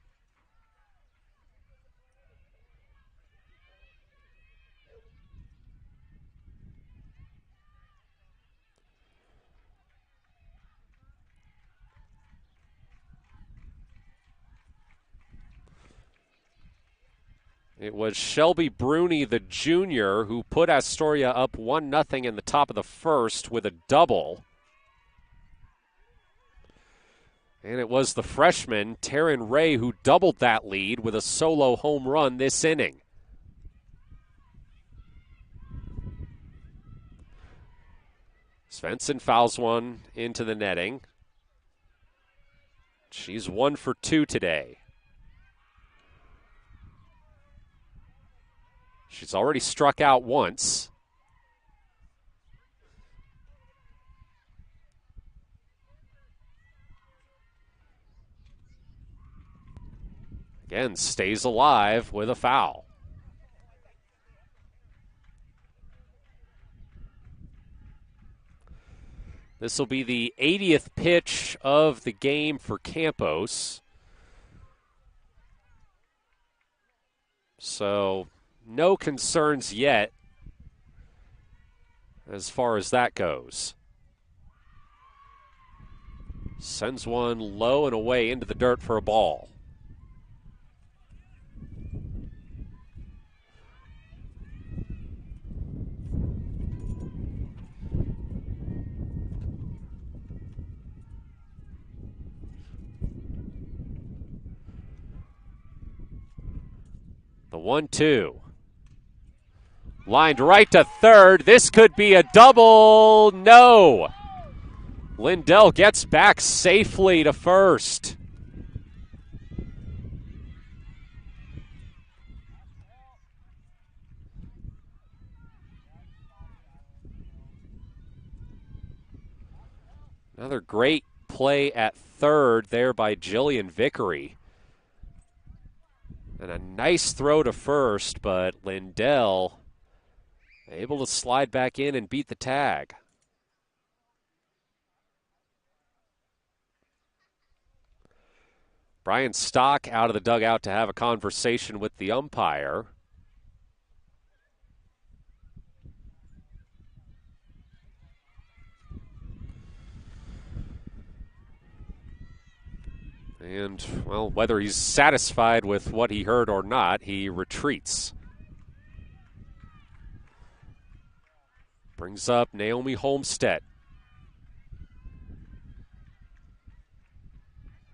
It was Shelby Bruni, the junior, who put Astoria up 1-0 in the top of the first with a double. And it was the freshman, Taryn Ray, who doubled that lead with a solo home run this inning. Svensson fouls one into the netting. She's 1 for 2 today. She's already struck out once. Again, stays alive with a foul. This will be the 80th pitch of the game for Campos. So, no concerns yet as far as that goes. Sends one low and away into the dirt for a ball. The 1-2. Lined right to third. This could be a double. No. Lindell gets back safely to first. Another great play at third there by Jillian Vickery. And a nice throw to first, but Lindell able to slide back in and beat the tag. Brian Stock out of the dugout to have a conversation with the umpire. And, well, whether he's satisfied with what he heard or not, he retreats. Brings up Naomi Homestead.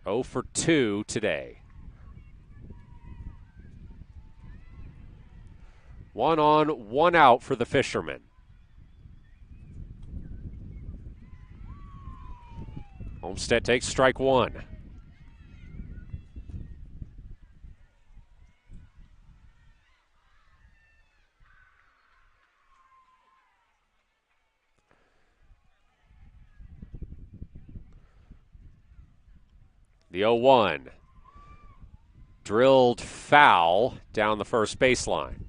0 for 2 today. 1 on, 1 out for the Fishermen. Homestead takes strike 1. The 0-1. Drilled foul down the first baseline.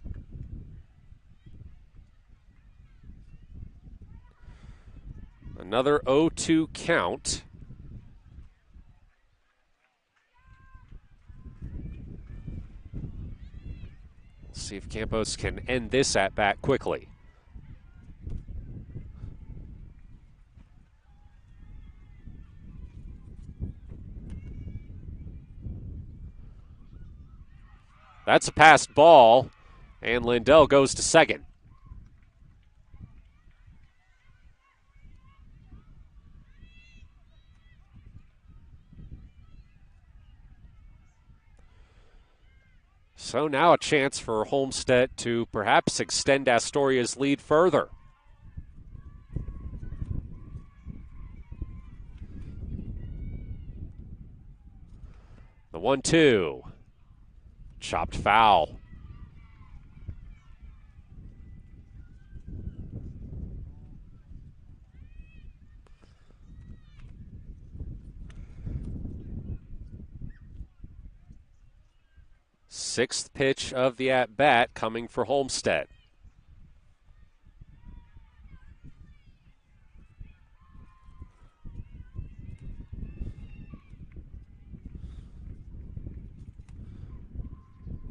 Another 0-2 count. We'll see if Campos can end this at bat quickly. That's a passed ball, and Lindell goes to second. So now a chance for Homestead to perhaps extend Astoria's lead further. The 1-2. Chopped foul. Sixth pitch of the at-bat coming for Homestead.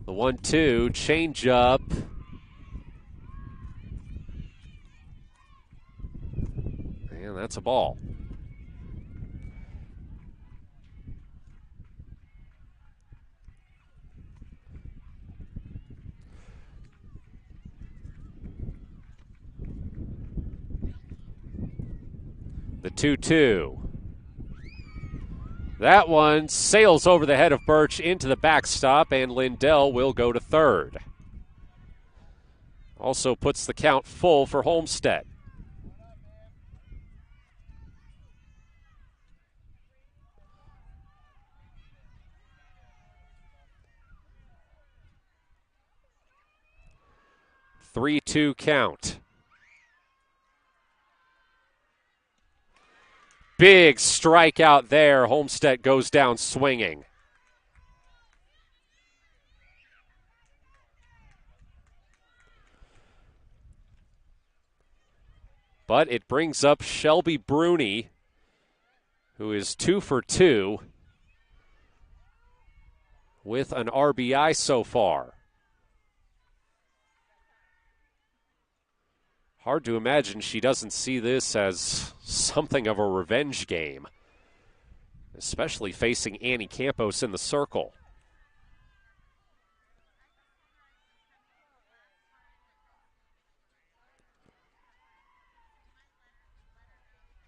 The 1-2, changeup. And that's a ball. The 2-2. That one sails over the head of Birch into the backstop, and Lindell will go to third. Also puts the count full for Homestead. Three-two count. Big strikeout there. Homestead goes down swinging. But it brings up Shelby Bruni, who is 2 for 2 with an RBI so far. Hard to imagine she doesn't see this as something of a revenge game, especially facing Annie Campos in the circle.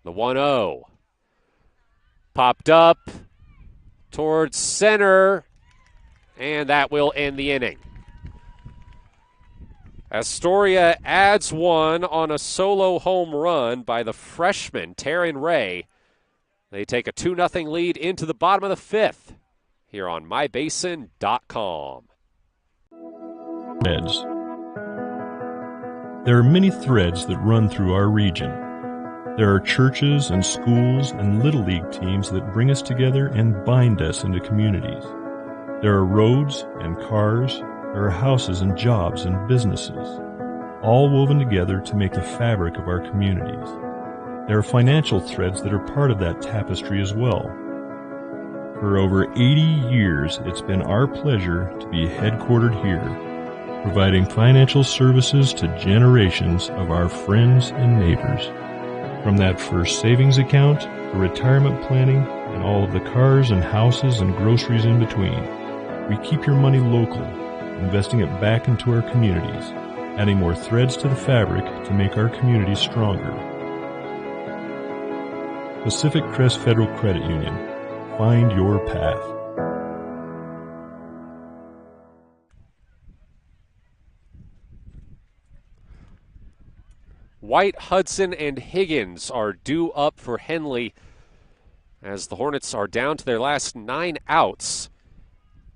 The 1-0. Popped up towards center, and that will end the inning. Astoria adds one on a solo home run by the freshman, Taryn Ray. They take a 2-0 lead into the bottom of the fifth here on mybasin.com. Threads. There are many threads that run through our region. There are churches and schools and Little League teams that bring us together and bind us into communities. There are roads and cars. There are houses and jobs and businesses, all woven together to make the fabric of our communities. There are financial threads that are part of that tapestry as well. For over 80 years, it's been our pleasure to be headquartered here, providing financial services to generations of our friends and neighbors. From that first savings account, to retirement planning, and all of the cars and houses and groceries in between, we keep your money local, investing it back into our communities, adding more threads to the fabric to make our communities stronger. Pacific Crest Federal Credit Union. Find your path. White, Hudson, and Higgins are due up for Henley as the Hornets are down to their last 9 outs.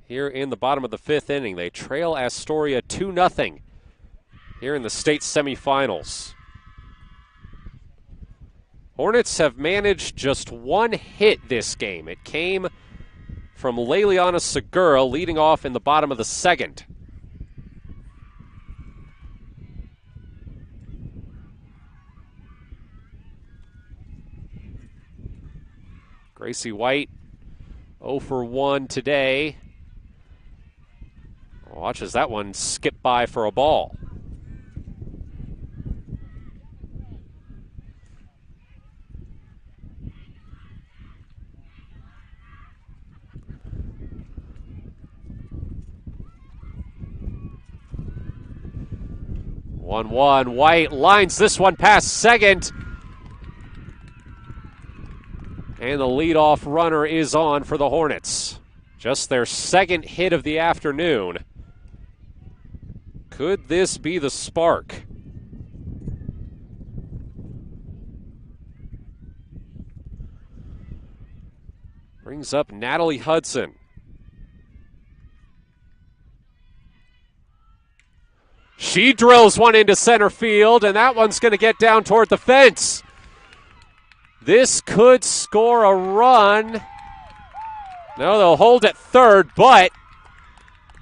Here in the bottom of the fifth inning, they trail Astoria 2-0 here in the state semifinals. Hornets have managed just one hit this game. It came from Leliana Segura leading off in the bottom of the second. Gracie White 0 for 1 today. Watches that one skip by for a ball. One. White lines this one past second. And the leadoff runner is on for the Hornets. Just their second hit of the afternoon. Could this be the spark? Brings up Natalie Hudson. She drills one into center field, and that one's going to get down toward the fence. This could score a run. No, they'll hold at third, but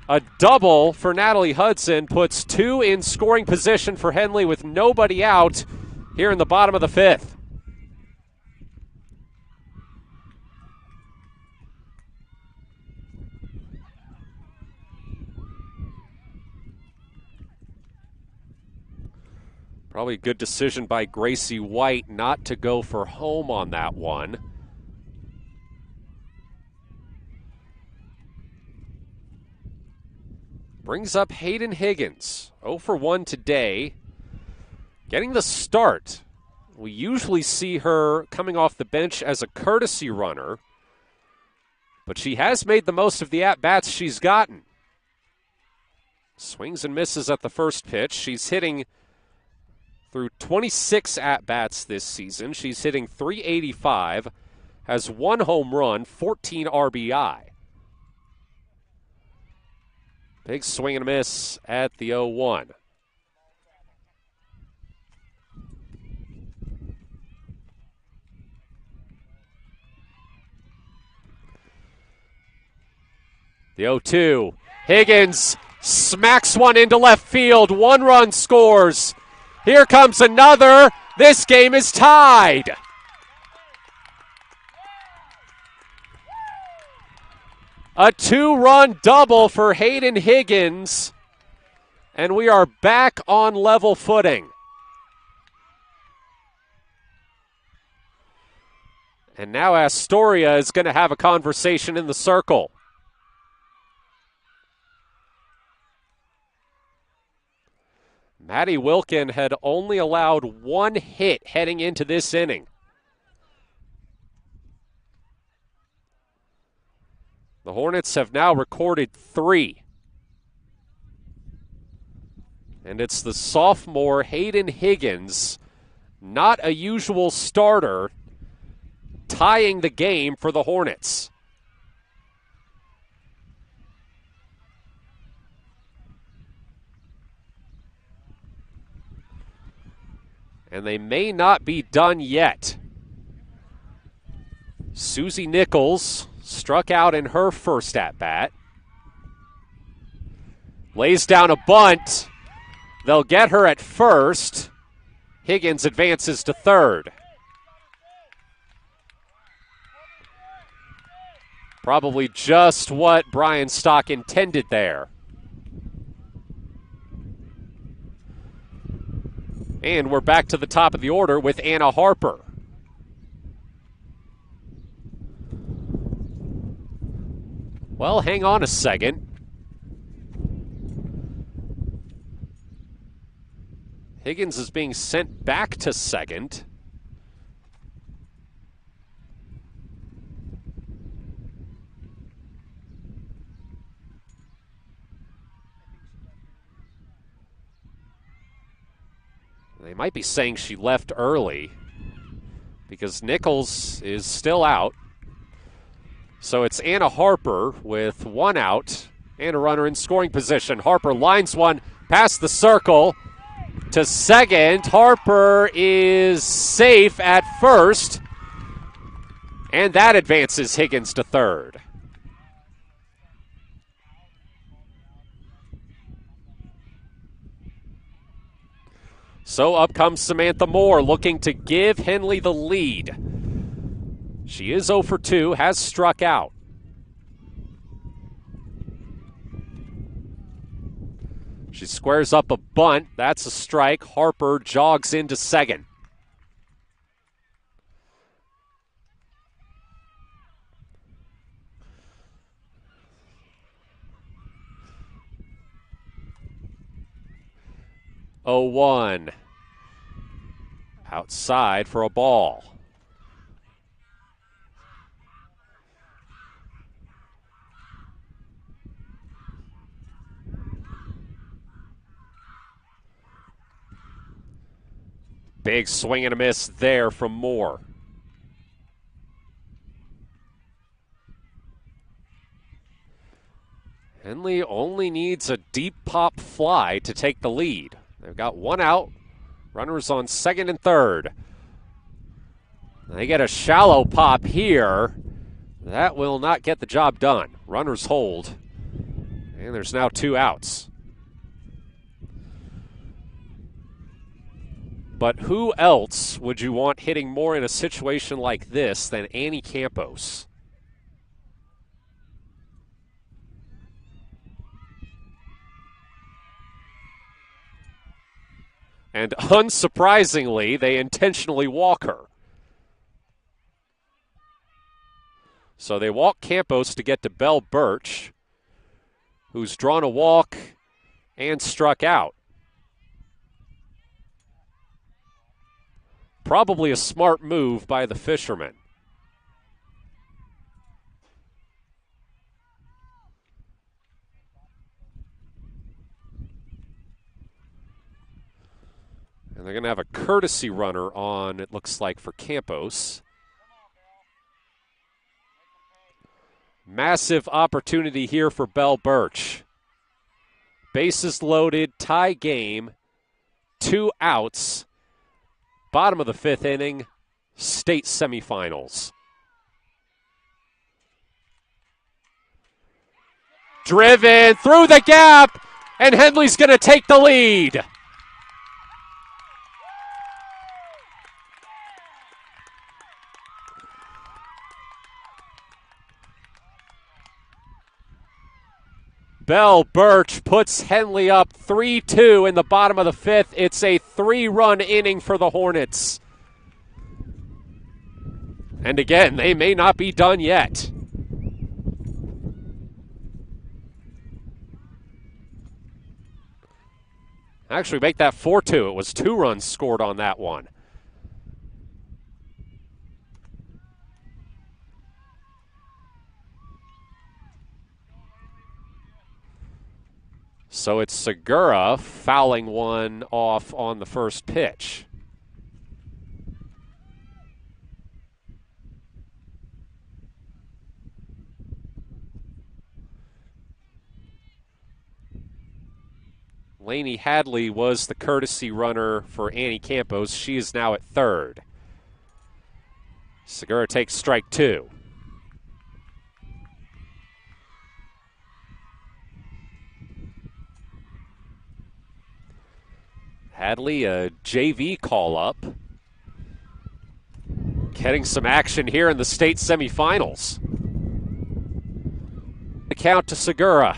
a double for Natalie Hudson puts 2 in scoring position for Henley with nobody out here in the bottom of the fifth. Probably a good decision by Gracie White not to go for home on that one. Brings up Hayden Higgins, 0 for 1 today. Getting the start We usually see her coming off the bench as a courtesy runner, but she has made the most of the at-bats she's gotten. Swings and misses at the first pitch. She's hitting through 26 at-bats this season. She's hitting .385, has 1 home run, 14 RBI. Big swing and a miss at the 0-1. The 0-2. Higgins smacks one into left field. 1 run scores. Here comes another. This game is tied. A 2-run double for Hayden Higgins, and we are back on level footing. And now Astoria is going to have a conversation in the circle. Maddie Wilkin had only allowed 1 hit heading into this inning. The Hornets have now recorded 3. And it's the sophomore Hayden Higgins, not a usual starter, tying the game for the Hornets. And they may not be done yet. Susie Nichols struck out in her first at-bat. Lays down a bunt. They'll get her at first. Higgins advances to third. Probably just what Brian Stock intended there. And we're back to the top of the order with Anna Harper. Well, hang on a second. Higgins is being sent back to second. They might be saying she left early because Nichols is still out. So it's Anna Harper with 1 out and a runner in scoring position. Harper lines one past the circle to second. Harper is safe at first, and that advances Higgins to third. So up comes Samantha Moore, looking to give Henley the lead. She is 0 for 2, has struck out. She squares up a bunt. That's a strike. Harper jogs into second. Oh, 1. Outside for a ball. Big swing and a miss there from Moore. Henley only needs a deep pop fly to take the lead. They've got 1 out. Runners on second and third. They get a shallow pop here. That will not get the job done. Runners hold. And there's now 2 outs. But who else would you want hitting more in a situation like this than Annie Campos? And unsurprisingly, they intentionally walk her. So they walk Campos to get to Belle Birch, who's drawn a walk and struck out. Probably a smart move by the Fishermen. And they're going to have a courtesy runner on, it looks like, for Campos. Massive opportunity here for Bell Birch. Bases loaded, tie game, 2 outs. Bottom of the 5th inning, state semifinals. Driven through the gap, and Henley's going to take the lead. Bell Birch puts Henley up 3-2 in the bottom of the 5th. It's a 3-run inning for the Hornets. And again, they may not be done yet. Actually, make that 4-2. It was 2 runs scored on that one. So it's Segura fouling one off on the first pitch. Lainey Hadley was the courtesy runner for Annie Campos. She is now at third. Segura takes strike 2. Hadley, a JV call-up. Getting some action here in the state semifinals. The count to Segura.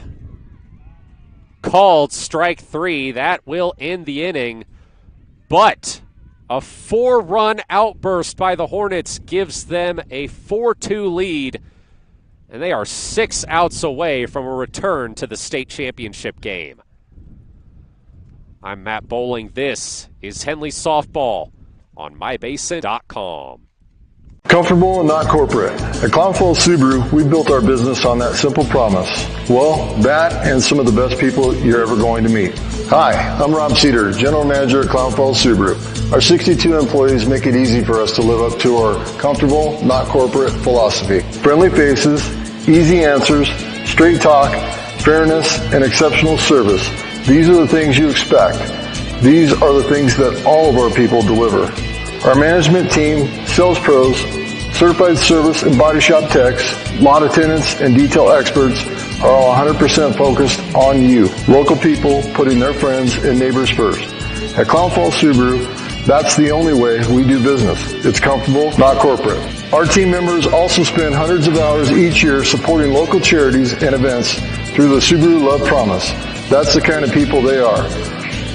Called strike 3. That will end the inning. But a 4-run outburst by the Hornets gives them a 4-2 lead. And they are 6 outs away from a return to the state championship game. I'm Matt Bowling. This is Henley Softball on mybasin.com. Comfortable and not corporate. At Clown Falls Subaru, we built our business on that simple promise. Well, that and some of the best people you're ever going to meet. Hi, I'm Rob Cedar, General Manager at Clown Falls Subaru. Our 62 employees make it easy for us to live up to our comfortable, not corporate philosophy. Friendly faces, easy answers, straight talk, fairness, and exceptional service. These are the things you expect. These are the things that all of our people deliver. Our management team, sales pros, certified service and body shop techs, lot attendants, and detail experts are all 100% focused on you. Local people putting their friends and neighbors first. At Clown Falls Subaru, that's the only way we do business. It's comfortable, not corporate. Our team members also spend hundreds of hours each year supporting local charities and events through the Subaru Love Promise. That's the kind of people they are.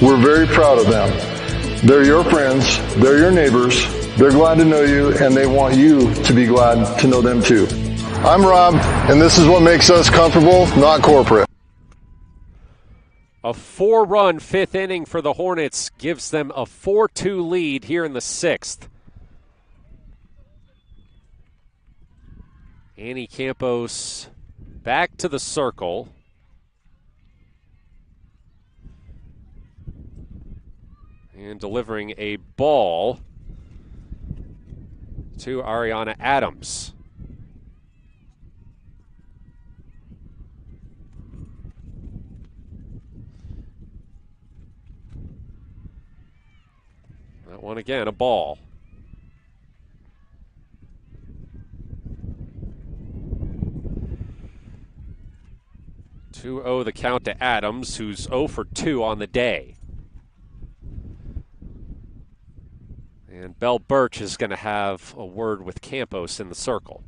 We're very proud of them. They're your friends, they're your neighbors, they're glad to know you, and they want you to be glad to know them too. I'm Rob, and this is what makes us comfortable, not corporate. A 4-run 5th inning for the Hornets gives them a 4-2 lead here in the 6th. Annie Campos back to the circle. And delivering a ball to Ariana Adams. That one again, a ball. (2-0) the count to Adams, who's 0 for 2 on the day. And Bell Birch is going to have a word with Campos in the circle.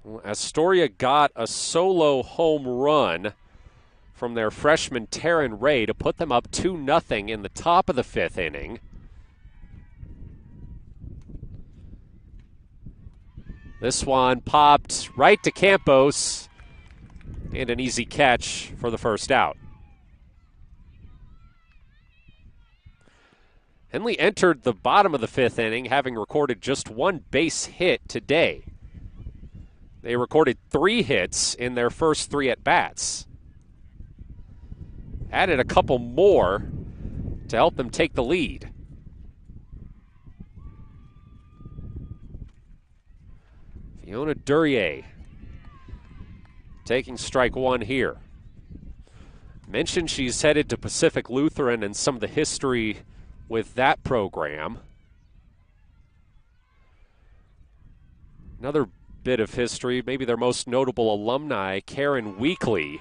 Well, Astoria got a solo home run from their freshman Taryn Ray to put them up 2-0 in the top of the 5th inning. This one popped right to Campos. And an easy catch for the first out. Henley entered the bottom of the fifth inning having recorded just one base hit today. They recorded 3 hits in their first 3 at-bats. Added a couple more to help them take the lead. Fiona Duryea taking strike 1 here. Mentioned she's headed to Pacific Lutheran and some of the history with that program. Another bit of history, maybe their most notable alumni, Karen Weekly,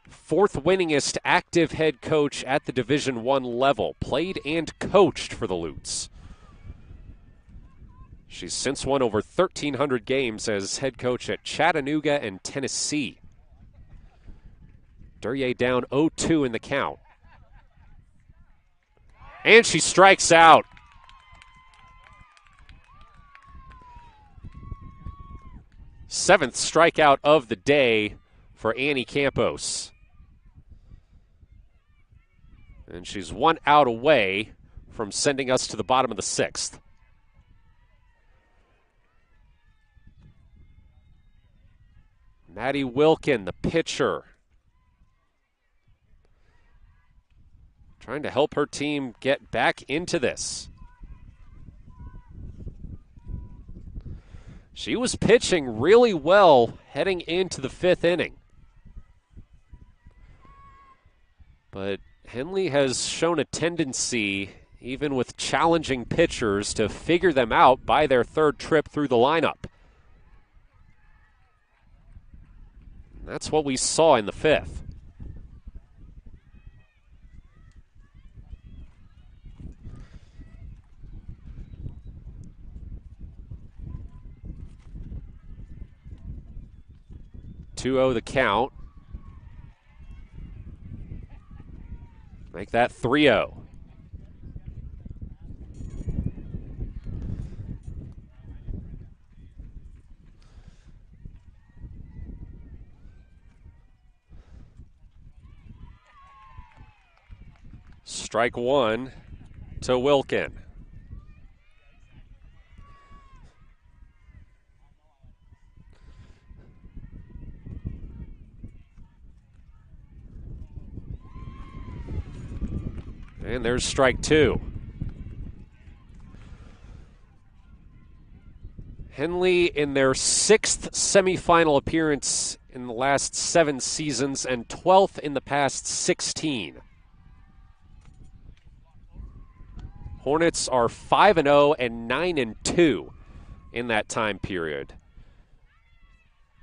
4th winningest active head coach at the Division I level, played and coached for the Lutes. She's since won over 1,300 games as head coach at Chattanooga and Tennessee. Duryea down 0-2 in the count. And she strikes out. Seventh strikeout of the day for Annie Campos. And she's 1 out away from sending us to the bottom of the 6th. Maddie Wilkin, the pitcher, trying to help her team get back into this. She was pitching really well heading into the 5th inning. But Henley has shown a tendency, even with challenging pitchers, to figure them out by their 3rd trip through the lineup. And that's what we saw in the 5th. The count. Make that 3-0. Strike 1 to Wilkin. And there's strike 2. Henley in their 6th semifinal appearance in the last 7 seasons and 12th in the past 16. Hornets are 5-0 and 9-2 in that time period.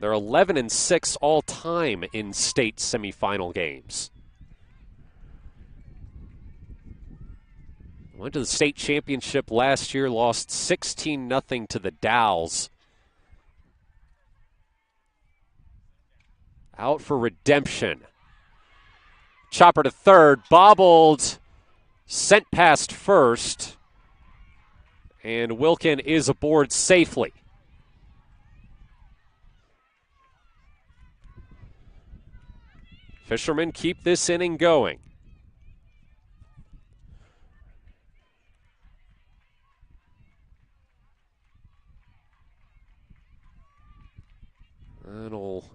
They're 11-6 all time in state semifinal games. Went to the state championship last year, lost 16-0 to the Dowls. Out for redemption. Chopper to third, bobbled, sent past first, and Wilkin is aboard safely. Fishermen keep this inning going. That'll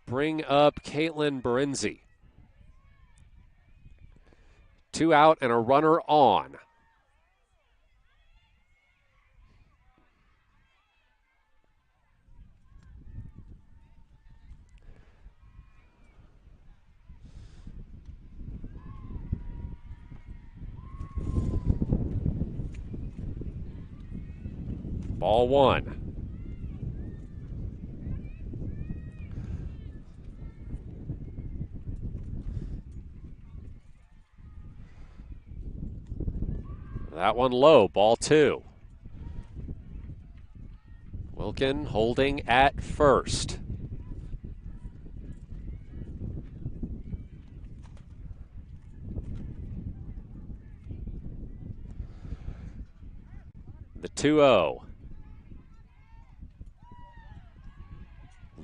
bring up Caitlin Berenzi. 2 out and a runner on. Ball 1. That one low, ball 2. Wilkin holding at first. The 2-0.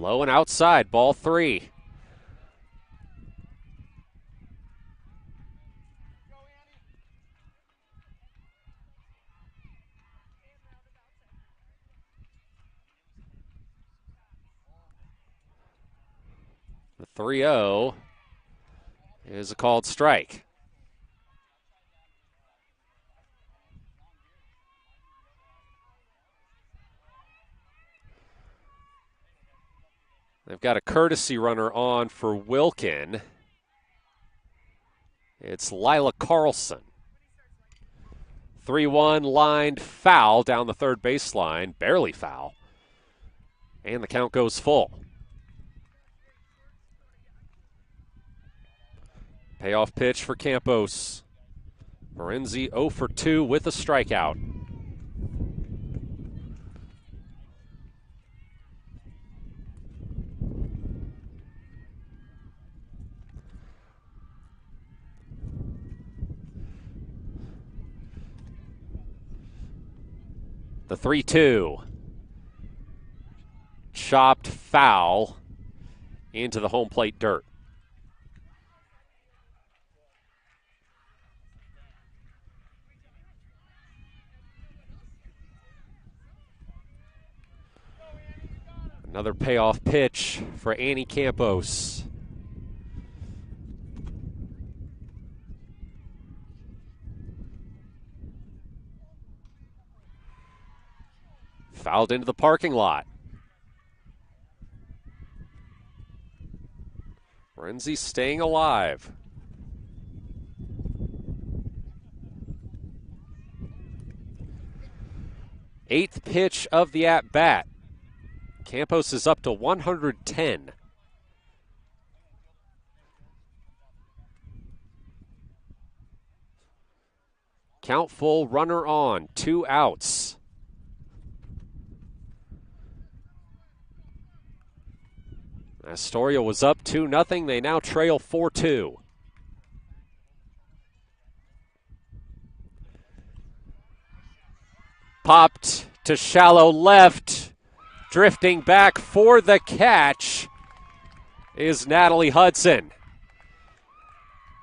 Low and outside, ball 3. The 3-0 is a called strike. They've got a courtesy runner on for Wilkin. It's Lila Carlson. 3-1 lined foul down the third baseline, barely foul. And the count goes full. Payoff pitch for Campos. Morenzi 0 for 2 with a strikeout. The 3-2. Chopped foul into the home plate dirt. Another payoff pitch for Annie Campos. Fouled into the parking lot. Renzi staying alive. Eighth pitch of the at-bat. Campos is up to 110. Count full, runner on, 2 outs. Astoria was up 2-0. They now trail 4-2. Popped to shallow left. Drifting back for the catch is Natalie Hudson.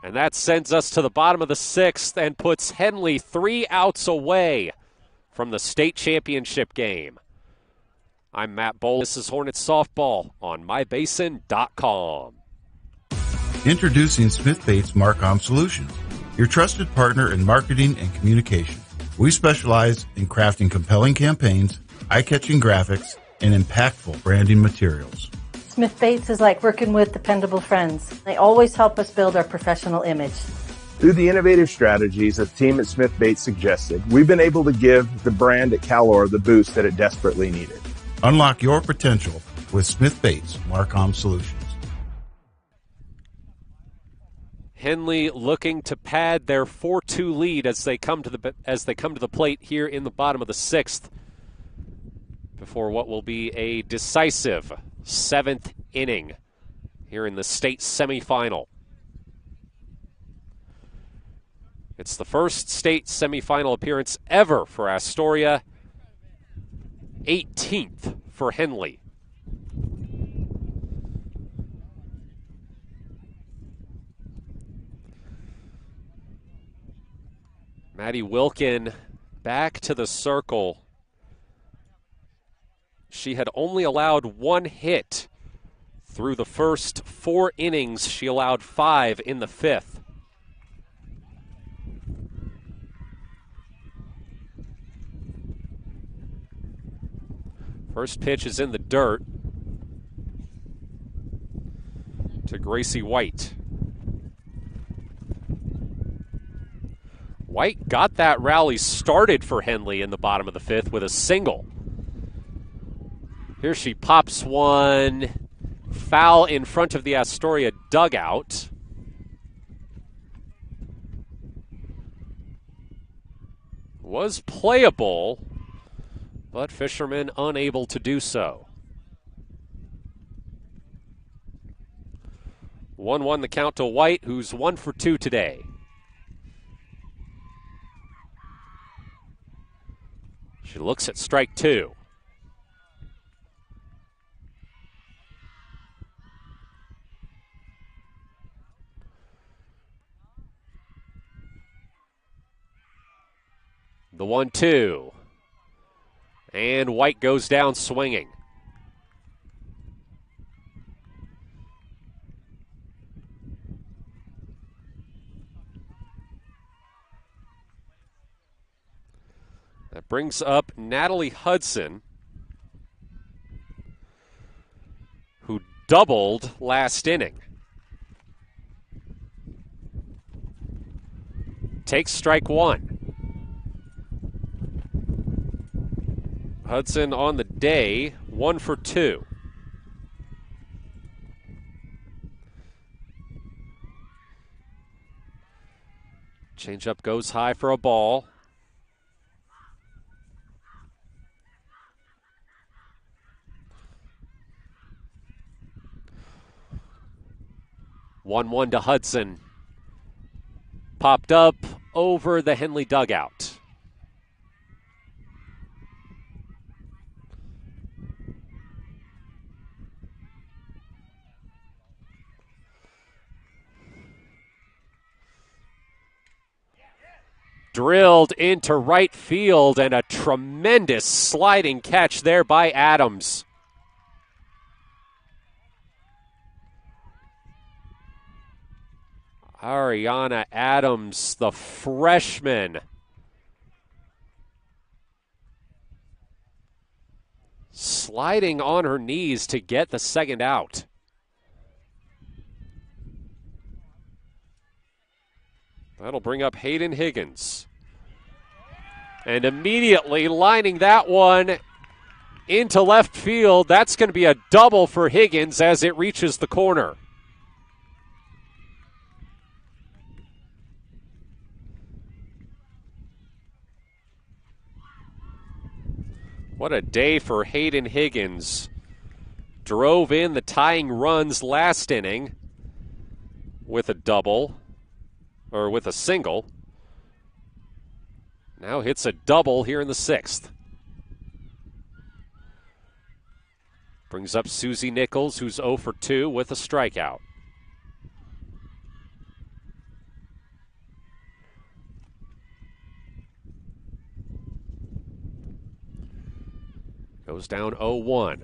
And that sends us to the bottom of the 6th and puts Henley 3 outs away from the state championship game. I'm Matt Bowl. This is Hornets softball on mybasin.com. Introducing Smith Bates Marcom Solutions, your trusted partner in marketing and communication. We specialize in crafting compelling campaigns, eye-catching graphics, and impactful branding materials. Smith Bates is like working with dependable friends. They always help us build our professional image. Through the innovative strategies the team at Smith Bates suggested, we've been able to give the brand at Calor the boost that it desperately needed. Unlock your potential with Smith Bates Marcom Solutions. Henley looking to pad their 4-2 lead as they come to the plate here in the bottom of the 6th before what will be a decisive 7th inning here in the state semifinal. It's the first state semifinal appearance ever for Astoria, 18th for Henley. Maddie Wilkin back to the circle. She had only allowed 1 hit through the first 4 innings. She allowed 5 in the 5th. First pitch is in the dirt to Gracie White. White got that rally started for Henley in the bottom of the 5th with a single. Here she pops one foul in front of the Astoria dugout. Was playable, but Fisherman unable to do so. 1-1 the count to White, who's 1 for 2 today. She looks at strike 2. The 1-2. And White goes down swinging. That brings up Natalie Hudson, who doubled last inning. Takes strike one. Hudson on the day, 1 for 2. Changeup goes high for a ball. One to Hudson. Popped up over the Henley dugout. Drilled into right field, and a tremendous sliding catch there by Adams. Ariana Adams, the freshman, sliding on her knees to get the second out. That'll bring up Hayden Higgins. And immediately lining that one into left field. That's going to be a double for Higgins as it reaches the corner. What a day for Hayden Higgins. Drove in the tying runs last inning with a double, or with a single. Now hits a double here in the 6th. Brings up Susie Nichols, who's 0 for 2 with a strikeout. Goes down 0-1.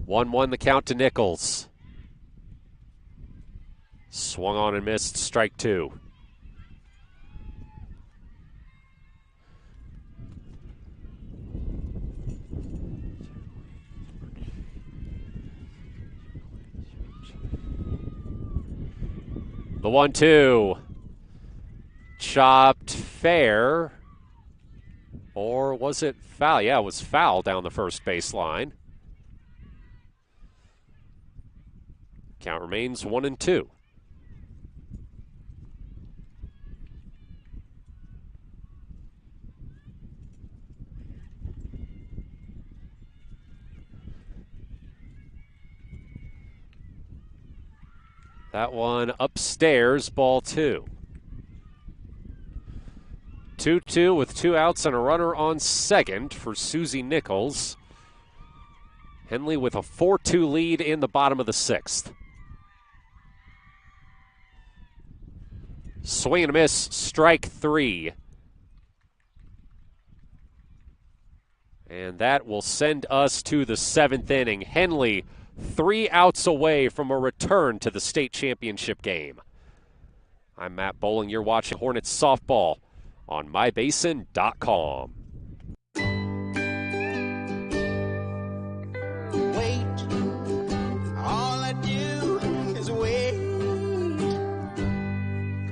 One the count to Nichols. Swung on and missed, strike 2. The 1-2. Chopped fair. Or was it foul? Yeah, it was foul down the first baseline. Count remains 1-2. That one upstairs, ball 2. 2-2 with 2 outs and a runner on second for Susie Nichols. Henley with a 4-2 lead in the bottom of the 6th. Swing and a miss, strike 3. And that will send us to the 7th inning. Henley 3 outs away from a return to the state championship game. I'm Matt Bowling. You're watching Hornets softball on mybasin.com. Wait, all I do is wait.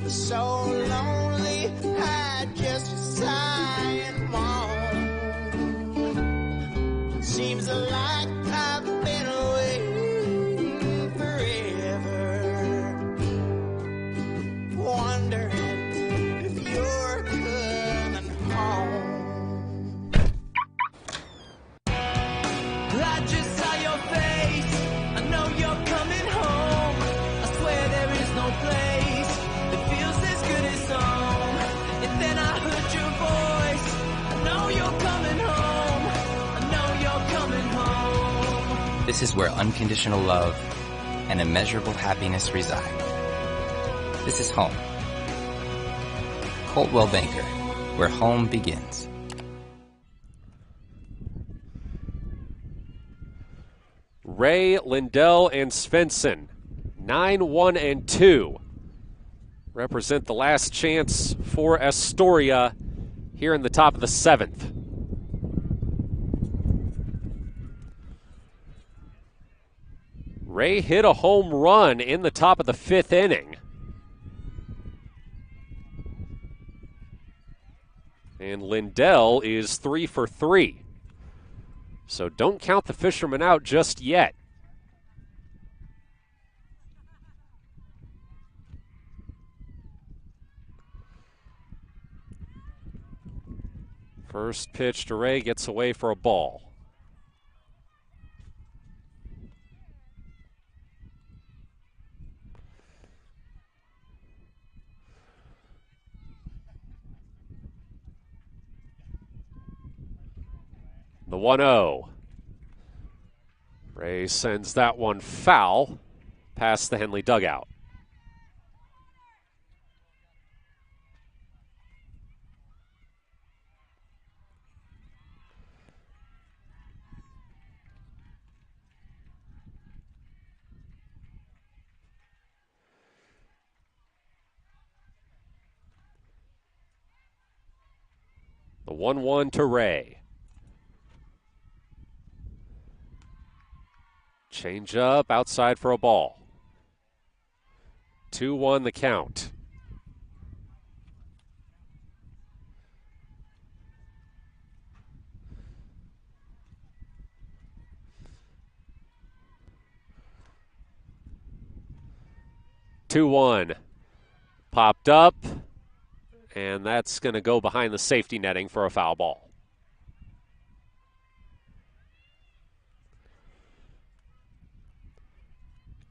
So lonely, I just sigh and moan. Seems like I've been away forever, wondering if you're coming home. I just saw your face, I know you're coming home. I swear there is no place that feels this good. This is where unconditional love and immeasurable happiness reside. This is home. Coldwell Banker, where home begins. Ray, Lindell, and Svensson, 9-1-2, represent the last chance for Astoria here in the top of the 7th. Ray hit a home run in the top of the 5th inning. And Lindell is 3 for 3. So don't count the Fishermen out just yet. First pitch to Ray, gets away for a ball. The 1-0. Ray sends that one foul past the Henley dugout. The 1-1 to Ray. Change up outside for a ball. 2-1 the count. Two one, popped up, and that's going to go behind the safety netting for a foul ball.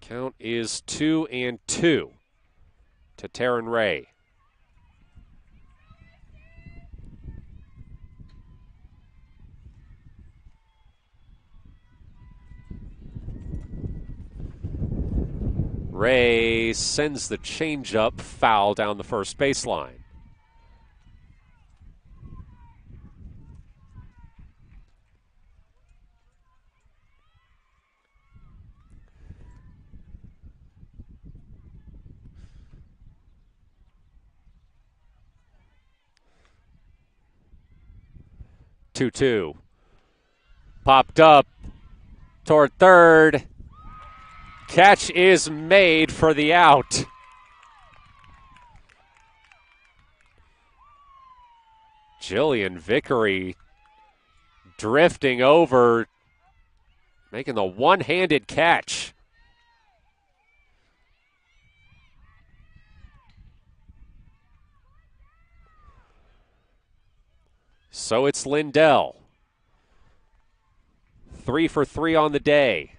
Count is 2-2 to Taryn Ray. Ray sends the changeup foul down the first baseline. Two. Popped up toward third. Catch is made for the out. Jillian Vickery drifting over, making the one-handed catch. So it's Lindell. 3 for 3 on the day.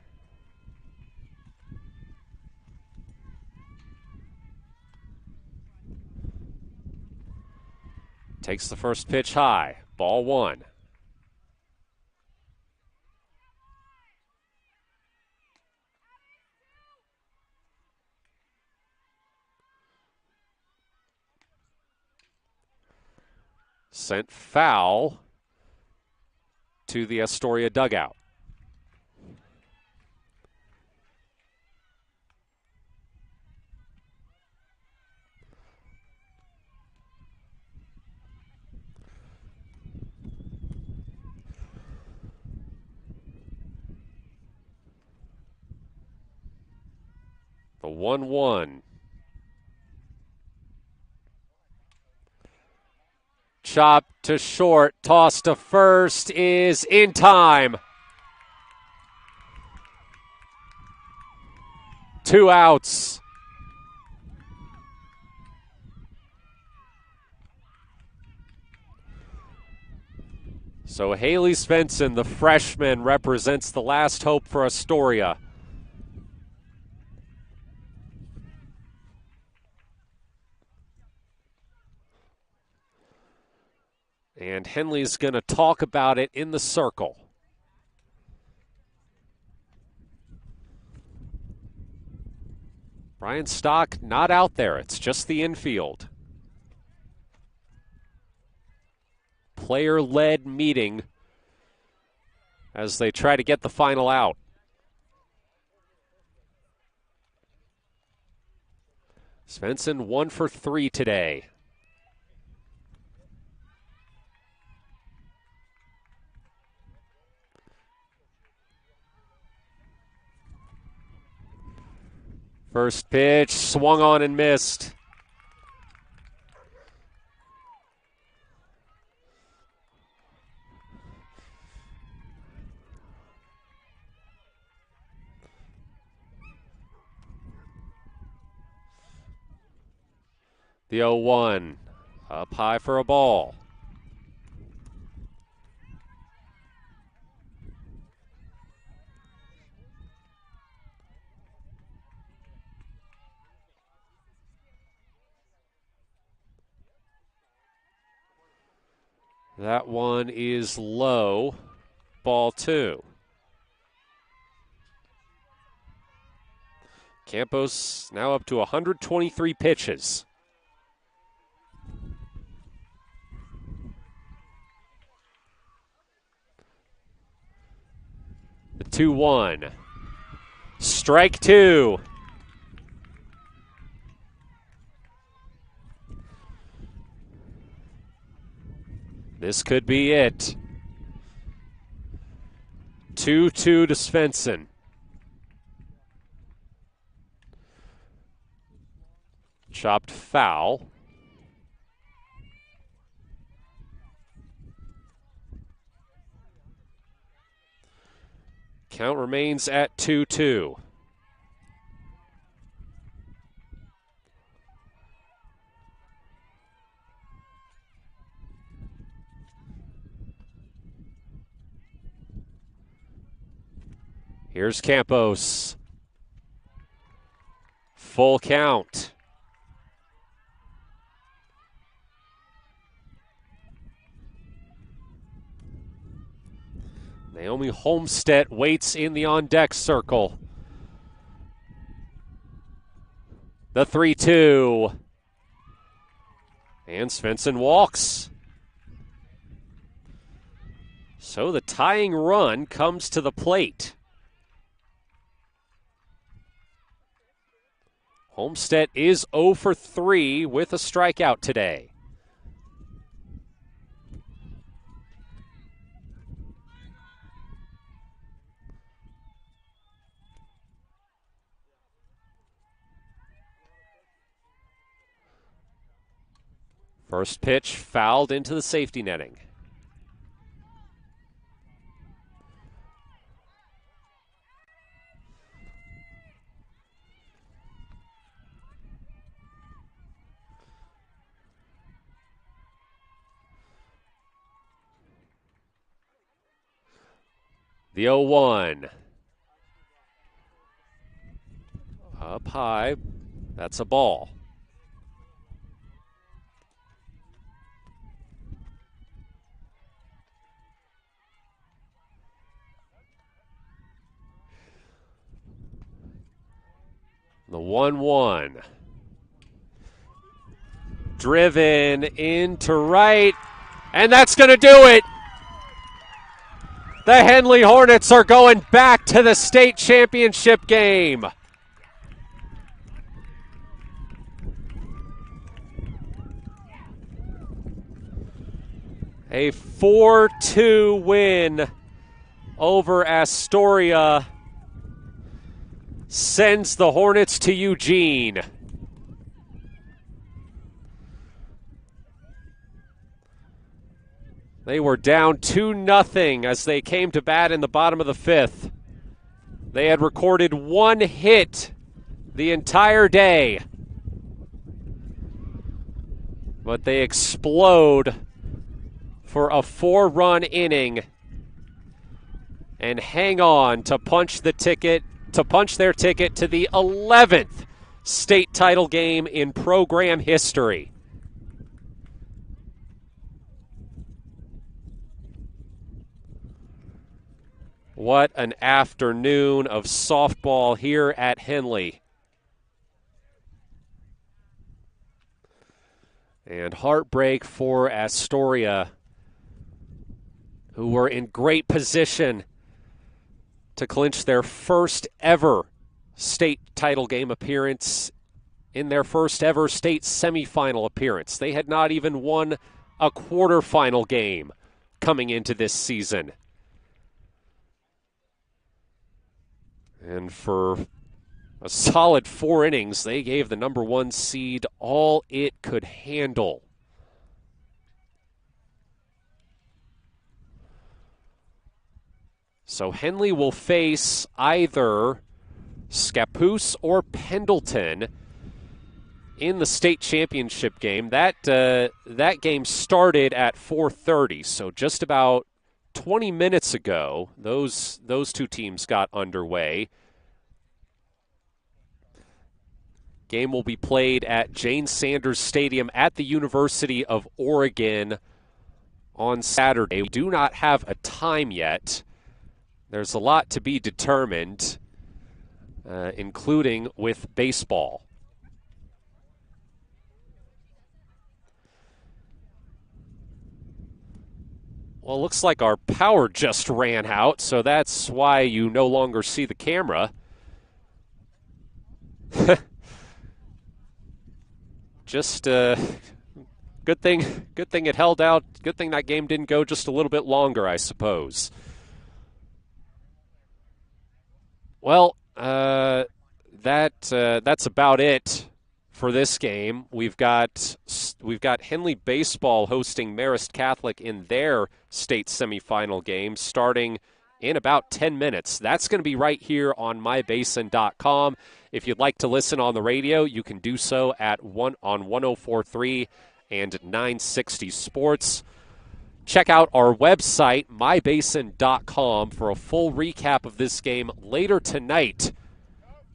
Takes the first pitch high. Ball one. Sent foul to the Astoria dugout. The 1-1. Chop to short, toss to first is in time. 2 outs. So Haley Svensson, the freshman, represents the last hope for Astoria. And Henley's going to talk about it in the circle. Brian Stock not out there. It's just the infield. Player-led meeting as they try to get the final out. Svensson 1 for 3 today. First pitch, swung on and missed. The 0-1, up high for a ball. That one is low, ball 2. Campos now up to 123 pitches. The 2-1. Strike 2. This could be it. 2-2 to Svensson. Chopped foul. Count remains at 2-2. Here's Campos. Full count. Naomi Homestead waits in the on-deck circle. The 3-2. And Svensson walks. So the tying run comes to the plate. Homestead is 0 for 3 with a strikeout today. First pitch fouled into the safety netting. The 0-1. Up high. That's a ball. The 1-1. Driven into right. And that's going to do it. The Henley Hornets are going back to the state championship game. A 4-2 win over Astoria sends the Hornets to Eugene. They were down 2-0 as they came to bat in the bottom of the 5th. They had recorded 1 hit the entire day. But they explode for a 4-run inning and hang on to punch their ticket to the 11th state title game in program history. What an afternoon of softball here at Henley. And heartbreak for Astoria, who were in great position to clinch their first ever state title game appearance in their first ever state semifinal appearance. They had not even won a quarterfinal game coming into this season. And for a solid 4 innings, they gave the number 1 seed all it could handle. So Henley will face either Scappoose or Pendleton in the state championship game. That game started at 4:30, so just about 20 minutes ago, those two teams got underway. Game will be played at Jane Sanders Stadium at the University of Oregon on Saturday. We do not have a time yet. There's a lot to be determined, including with baseball. Well, it looks like our power just ran out, so that's why you no longer see the camera. Just good thing it held out. Good thing that game didn't go just a little bit longer, I suppose. Well, that's about it for this game. We've got Henley baseball hosting Marist Catholic in their state semifinal game starting in about 10 minutes. That's going to be right here on mybasin.com. If you'd like to listen on the radio, you can do so on 104.3 and 960 Sports. Check out our website, mybasin.com, for a full recap of this game later tonight.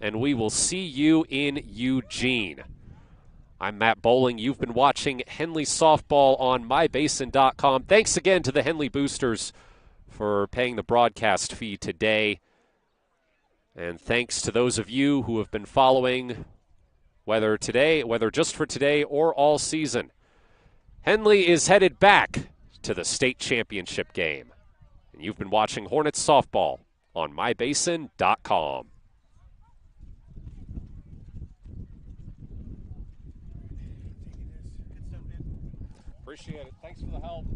And we will see you in Eugene. I'm Matt Bowling. You've been watching Henley Softball on mybasin.com. Thanks again to the Henley Boosters for paying the broadcast fee today. And thanks to those of you who have been following, whether just for today or all season. Henley is headed back to the state championship game. And you've been watching Hornets Softball on mybasin.com. Appreciate it. Thanks for the help.